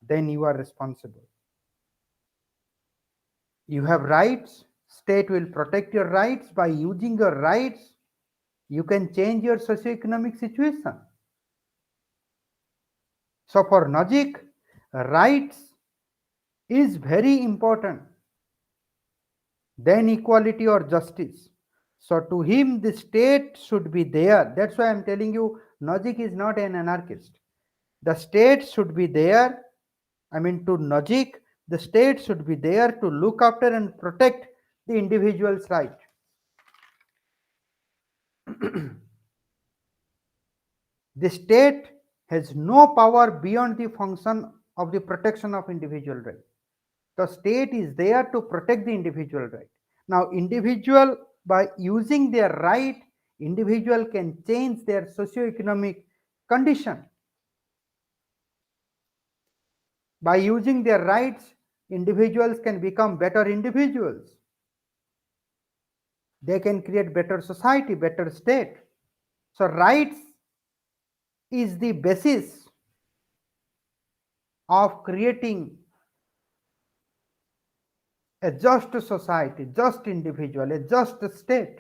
then you are responsible. You have rights, state will protect your rights. By using your rights, you can change your socioeconomic situation. So for Najik, rights is very important than equality or justice. So to him, the state should be there. That's why I'm telling you, Najik is not an anarchist. The state should be there. I mean, to Najik, the state should be there to look after and protect the individual's right. The state has no power beyond the function of the protection of individual right. The state is there to protect the individual right. Now, individual, by using their right, individual can change their socio-economic condition. By using their rights, individuals can become better individuals. They can create better society, better state. So rights is the basis of creating a just society, just individual, a just state.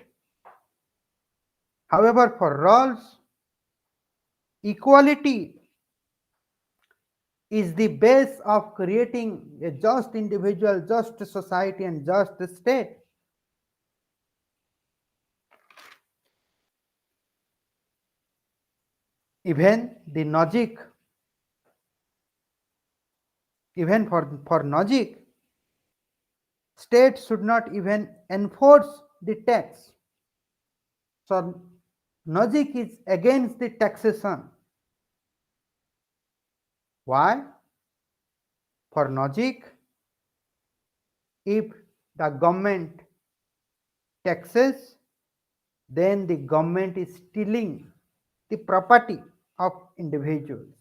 However, for Rawls, equality is the base of creating a just individual, just society, and just state. Even the Najik, even for Najik, state should not even enforce the tax. So Najik is against the taxation. Why? For Najik, if the government taxes, then the government is stealing the property of individuals.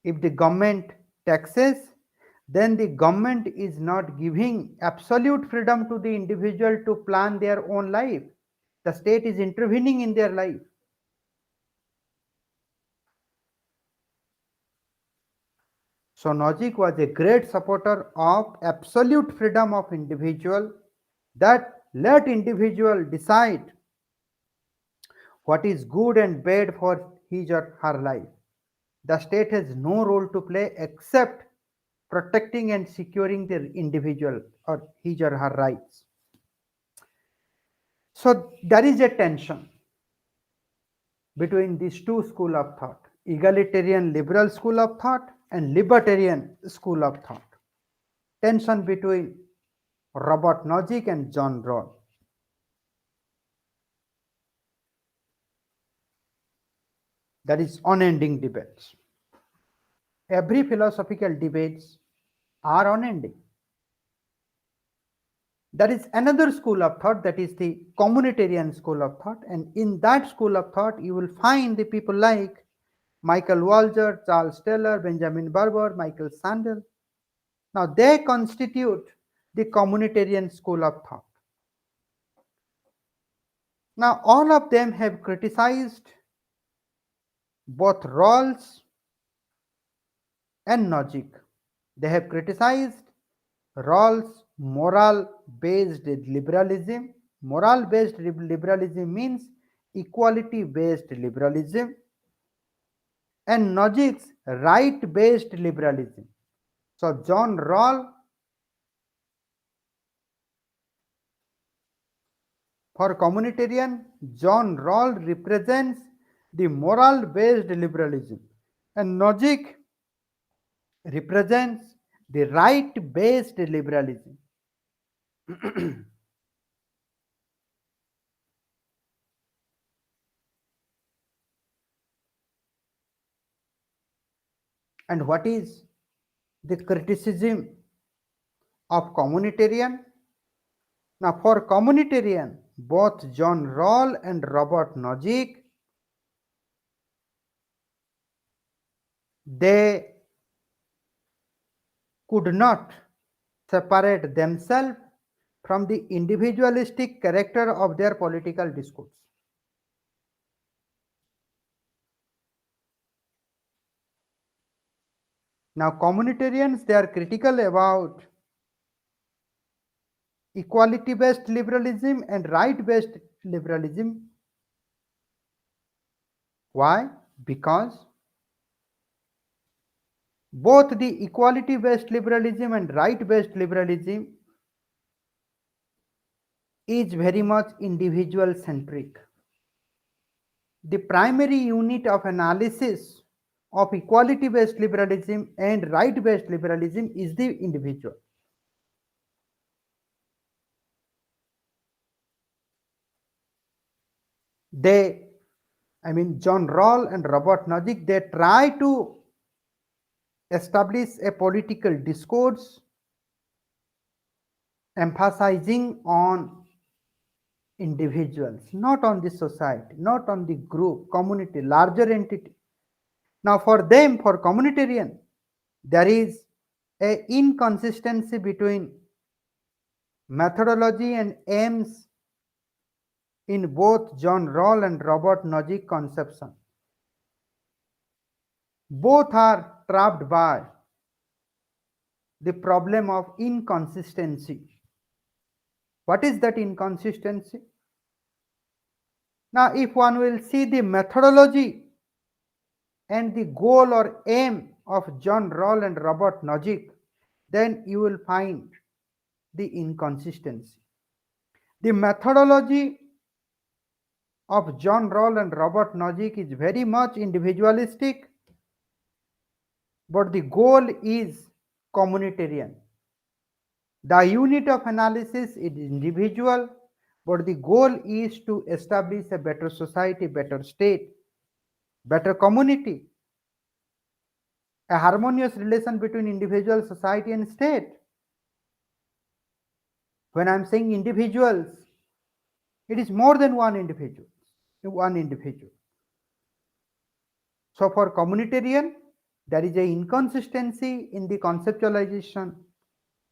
If the government taxes, then the government is not giving absolute freedom to the individual to plan their own life. The state is intervening in their life. So Najik was a great supporter of absolute freedom of individual, that let individual decide what is good and bad for his or her life. The state has no role to play except protecting and securing the individual or his or her rights. So there is a tension between these two schools of thought, egalitarian liberal school of thought and libertarian school of thought. Tension between Robert Nozick and John Rawls. There is unending debates. Every philosophical debates are unending. There is another school of thought, that is the communitarian school of thought, and in that school of thought you will find the people like Michael Walzer, Charles Taylor, Benjamin Barber, Michael Sandel. Now they constitute the communitarian school of thought. Now all of them have criticized both Rawls and Nozick. They have criticized Rawls' moral-based liberalism. Moral-based liberalism means equality-based liberalism. and Nogic's right-based liberalism. So John Rawls, for communitarian, John Rawls represents the moral-based liberalism, and Nozick represents the right-based liberalism. And what is the criticism of communitarian? Now, for communitarian, both John Rawls and Robert Nozick, they could not separate themselves from the individualistic character of their political discourse. Now, communitarians, they are critical about equality based liberalism and right based liberalism. Why? Because both the equality based liberalism and right based liberalism is very much individual centric. The primary unit of analysis of equality based liberalism and right based liberalism is the individual. They, I mean, John Rawls and Robert Nozick, they try to establish a political discourse emphasizing on individuals, not on the society, not on the group, community, larger entity. Now, for them, for communitarian, there is a inconsistency between methodology and aims in both John Rawls and Robert Nozick conception. Both are trapped by the problem of inconsistency. What is that inconsistency? Now, if one will see the methodology and the goal or aim of John Rawls and Robert Nozick, then you will find the inconsistency. The methodology of John Rawls and Robert Nozick is very much individualistic, but the goal is communitarian. The unit of analysis is individual, but the goal is to establish a better society, better state, better community, a harmonious relation between individual, society, and state. When I'm saying individuals, it is more than one individual. So for communitarian, there is an inconsistency in the conceptualization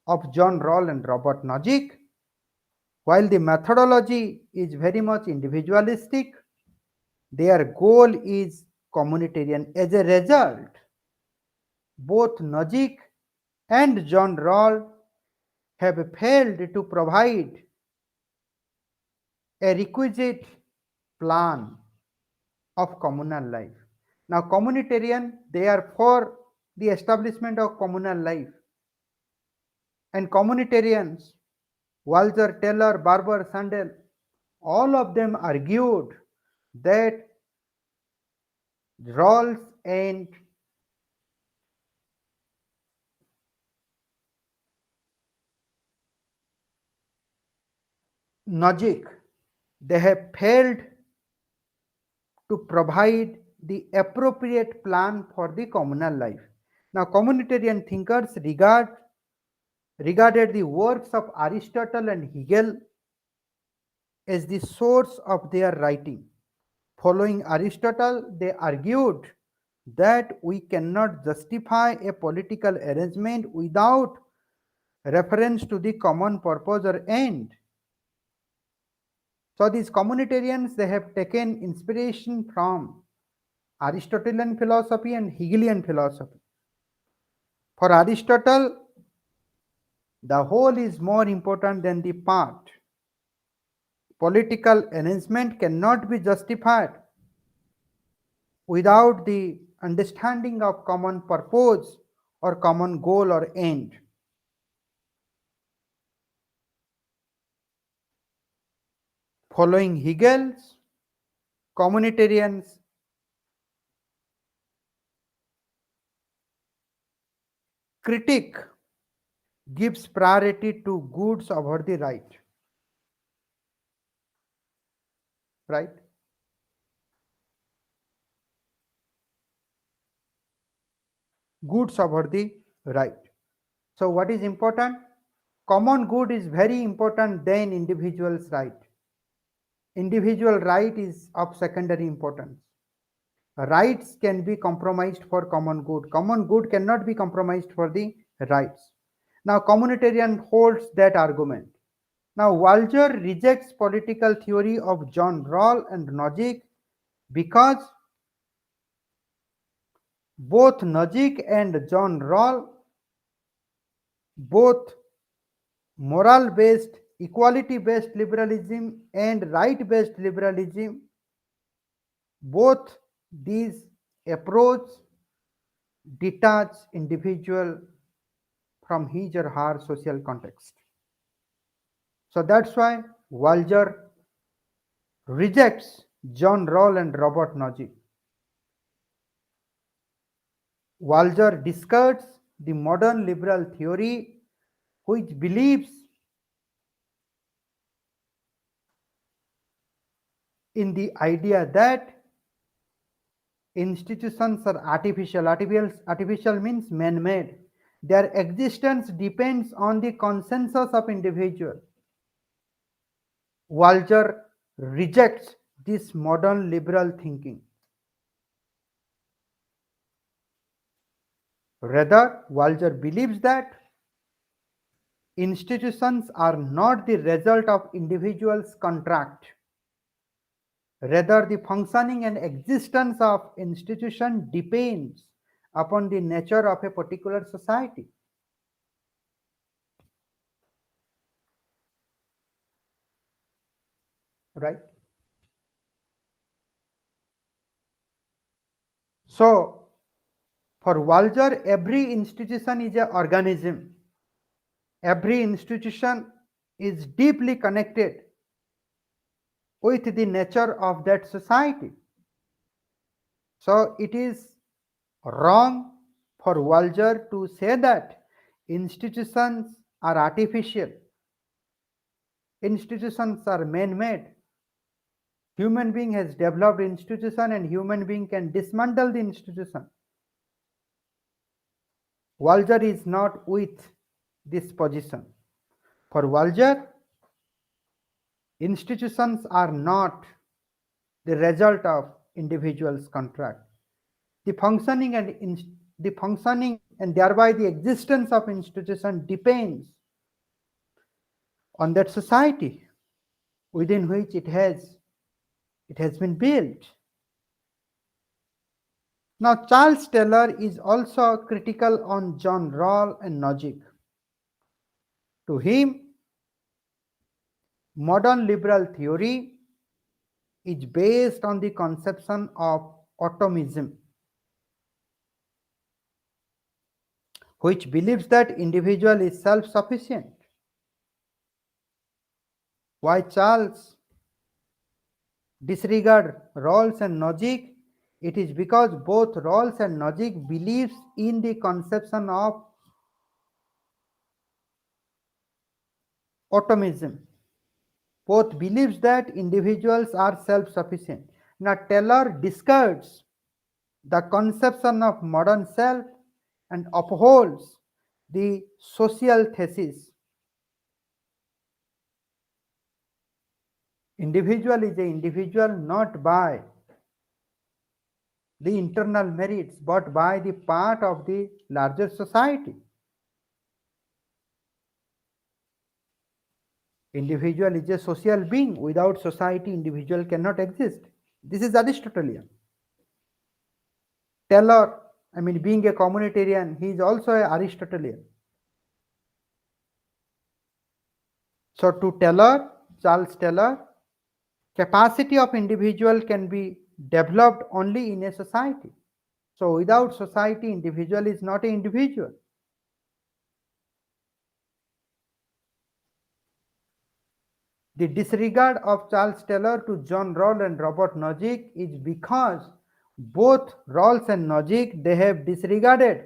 of John Rawls and Robert Nozick, while the methodology is very much individualistic. Their goal is communitarian. As a result, both Nozick and John Rawls have failed to provide a requisite plan of communal life. Now, communitarian, they are for the establishment of communal life. And communitarians, Walter, Taylor, Barber, Sandel, all of them argued that Rawls and Nozick, they have failed to provide the appropriate plan for the communal life. Now, communitarian thinkers regarded the works of Aristotle and Hegel as the source of their writing. Following Aristotle, they argued that we cannot justify a political arrangement without reference to the common purpose or end. So these communitarians, they have taken inspiration from Aristotelian philosophy and Hegelian philosophy. For Aristotle, the whole is more important than the part. Political arrangement cannot be justified without the understanding of common purpose or common goal or end. Following Hegel's, communitarians critique gives priority to goods over the right? Goods over the right. So what is important? Common good is very important than individual's right. Individual right is of secondary importance. Rights can be compromised for common good. Common good cannot be compromised for the rights. Now, communitarian holds that argument. Now, Walger rejects political theory of John Rawls and Nozick because both Nozick and John Rawls, both moral based, equality based liberalism and right based liberalism, both these approach detach individual from his or her social context. So that's why Walger rejects John Rawls and Robert Nozick. Walger discards the modern liberal theory which believes in the idea that institutions are artificial. Artificial means man-made. Their existence depends on the consensus of individual. Walger rejects this modern liberal thinking. Rather, Walger believes that institutions are not the result of individuals' contract. Rather, the functioning and existence of institution depends upon the nature of a particular society. Right? So, for Walger, every institution is an organism. Every institution is deeply connected with the nature of that society. So, it is wrong for Walger to say that institutions are artificial, institutions are man-made. Human being has developed institution and human being can dismantle the institution. Walger is not with this position. For Walger, institutions are not the result of individuals' contract. The functioning and thereby the existence of institution depends on that society within which it has been built. Now, Charles Taylor is also critical on John Rawls and Nozick. To him, modern liberal theory is based on the conception of atomism, which believes that individual is self-sufficient. Why Charles disregard Rawls and Nozick? It is because both Rawls and Nozick believes in the conception of atomism. Both believes that individuals are self-sufficient. Now Taylor discards the conception of modern self and upholds the social thesis. Individual is an individual not by the internal merits but by the part of the larger society. Individual is a social being. Without society, individual cannot exist. This is Aristotelian. Taylor, being a communitarian, he is also an Aristotelian. So to Taylor, Charles Taylor, capacity of individual can be developed only in a society. So without society, individual is not an individual. The disregard of Charles Taylor to John Rawls and Robert Nozick is because both Rawls and Nozick they have disregarded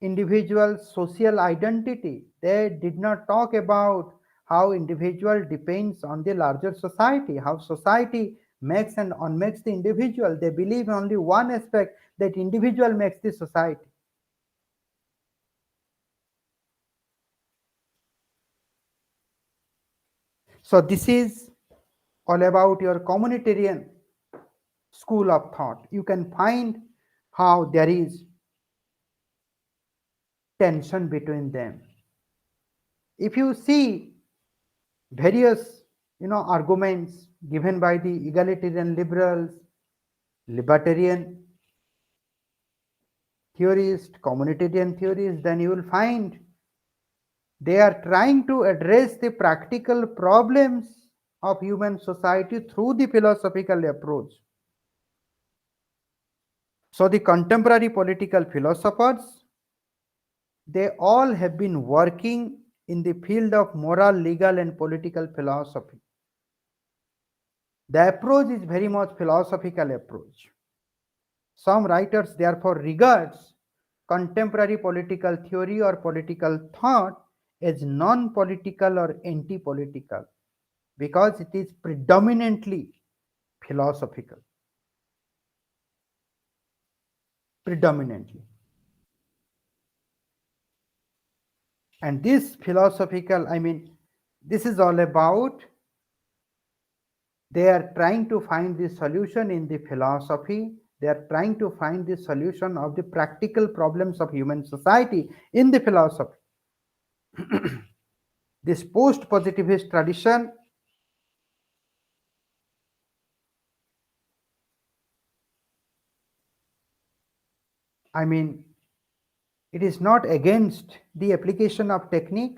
individual social identity. They did not talk about how individual depends on the larger society, how society makes and unmakes the individual. They believe only one aspect, that individual makes the society. So this is all about your communitarian school of thought. You can find how there is tension between them. If you see various arguments given by the egalitarian liberals, libertarian theorists, communitarian theorists, then you will find they are trying to address the practical problems of human society through the philosophical approach. So the contemporary political philosophers, they all have been working in the field of moral, legal, and political philosophy. The approach is very much philosophical approach. Some writers therefore regards contemporary political theory or political thought as non-political or anti-political because it is predominantly philosophical. Predominantly. And this philosophical, this is all about they are trying to find the solution in the philosophy. They are trying to find the solution of the practical problems of human society in the philosophy. This post positivist tradition, I mean, it is not against the application of technique,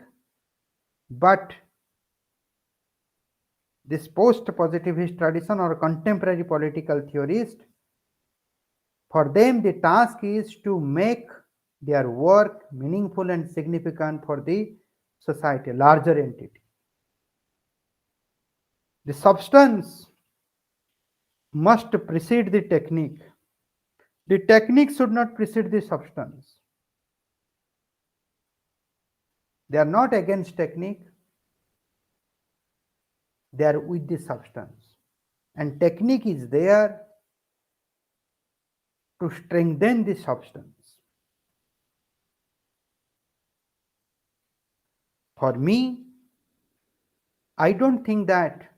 but this post positivist tradition or contemporary political theorist, for them the task is to make their work meaningful and significant for the society, larger entity. The substance must precede the technique. The technique should not precede the substance. They are not against technique, they are with the substance. And technique is there to strengthen the substance. For me, I don't think that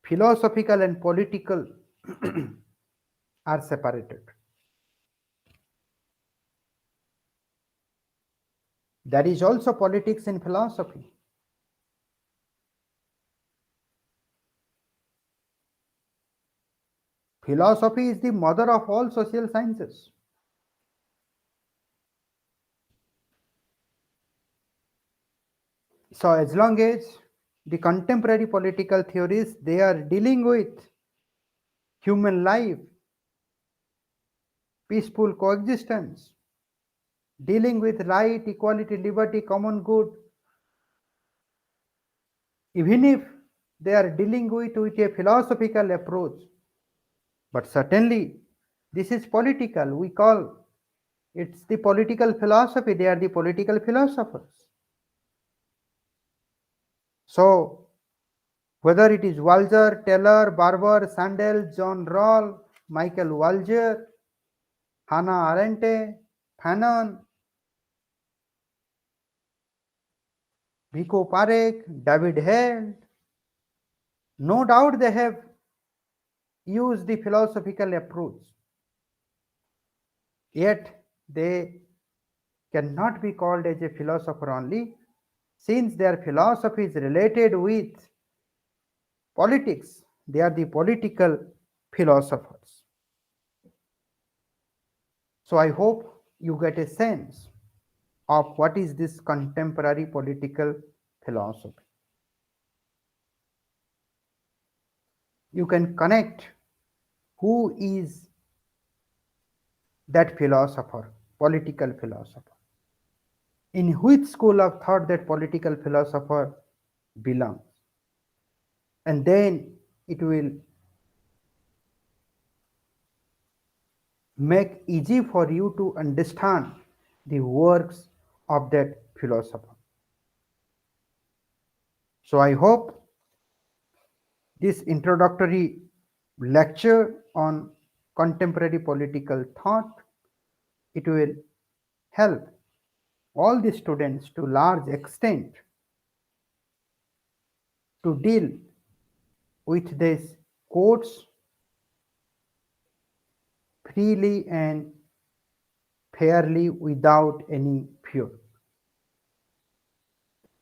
philosophical and political are separated. There is also politics in philosophy. Philosophy is the mother of all social sciences. So as long as the contemporary political theories they are dealing with human life, peaceful coexistence, dealing with right, equality, liberty, common good, even if they are dealing with a philosophical approach, but certainly this is political. We call it's the political philosophy. They are the political philosophers. So whether it is Walzer, Taylor, Barber, Sandel, John Rawls, Michael Walzer, Hannah Arendt, Fanon, Vico Parekh, David Held, no doubt they have used the philosophical approach. Yet they cannot be called as a philosopher only, since their philosophy is related with politics. They are the political philosophers. So I hope you get a sense of what is this contemporary political philosophy. You can connect who is that philosopher, political philosopher, in which school of thought that political philosopher belongs. And then it will make easy for you to understand the works of that philosopher. So I hope this introductory lecture on contemporary political thought, it will help all the students to large extent to deal with these quotes freely and fairly without any fear.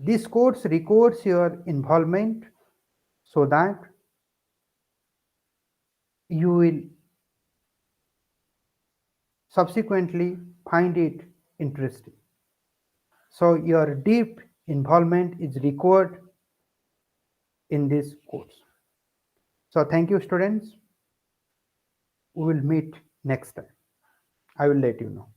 This course records your involvement so that you will subsequently find it interesting. So your deep involvement is required in this course. So thank you, students. We will meet next time. I will let you know.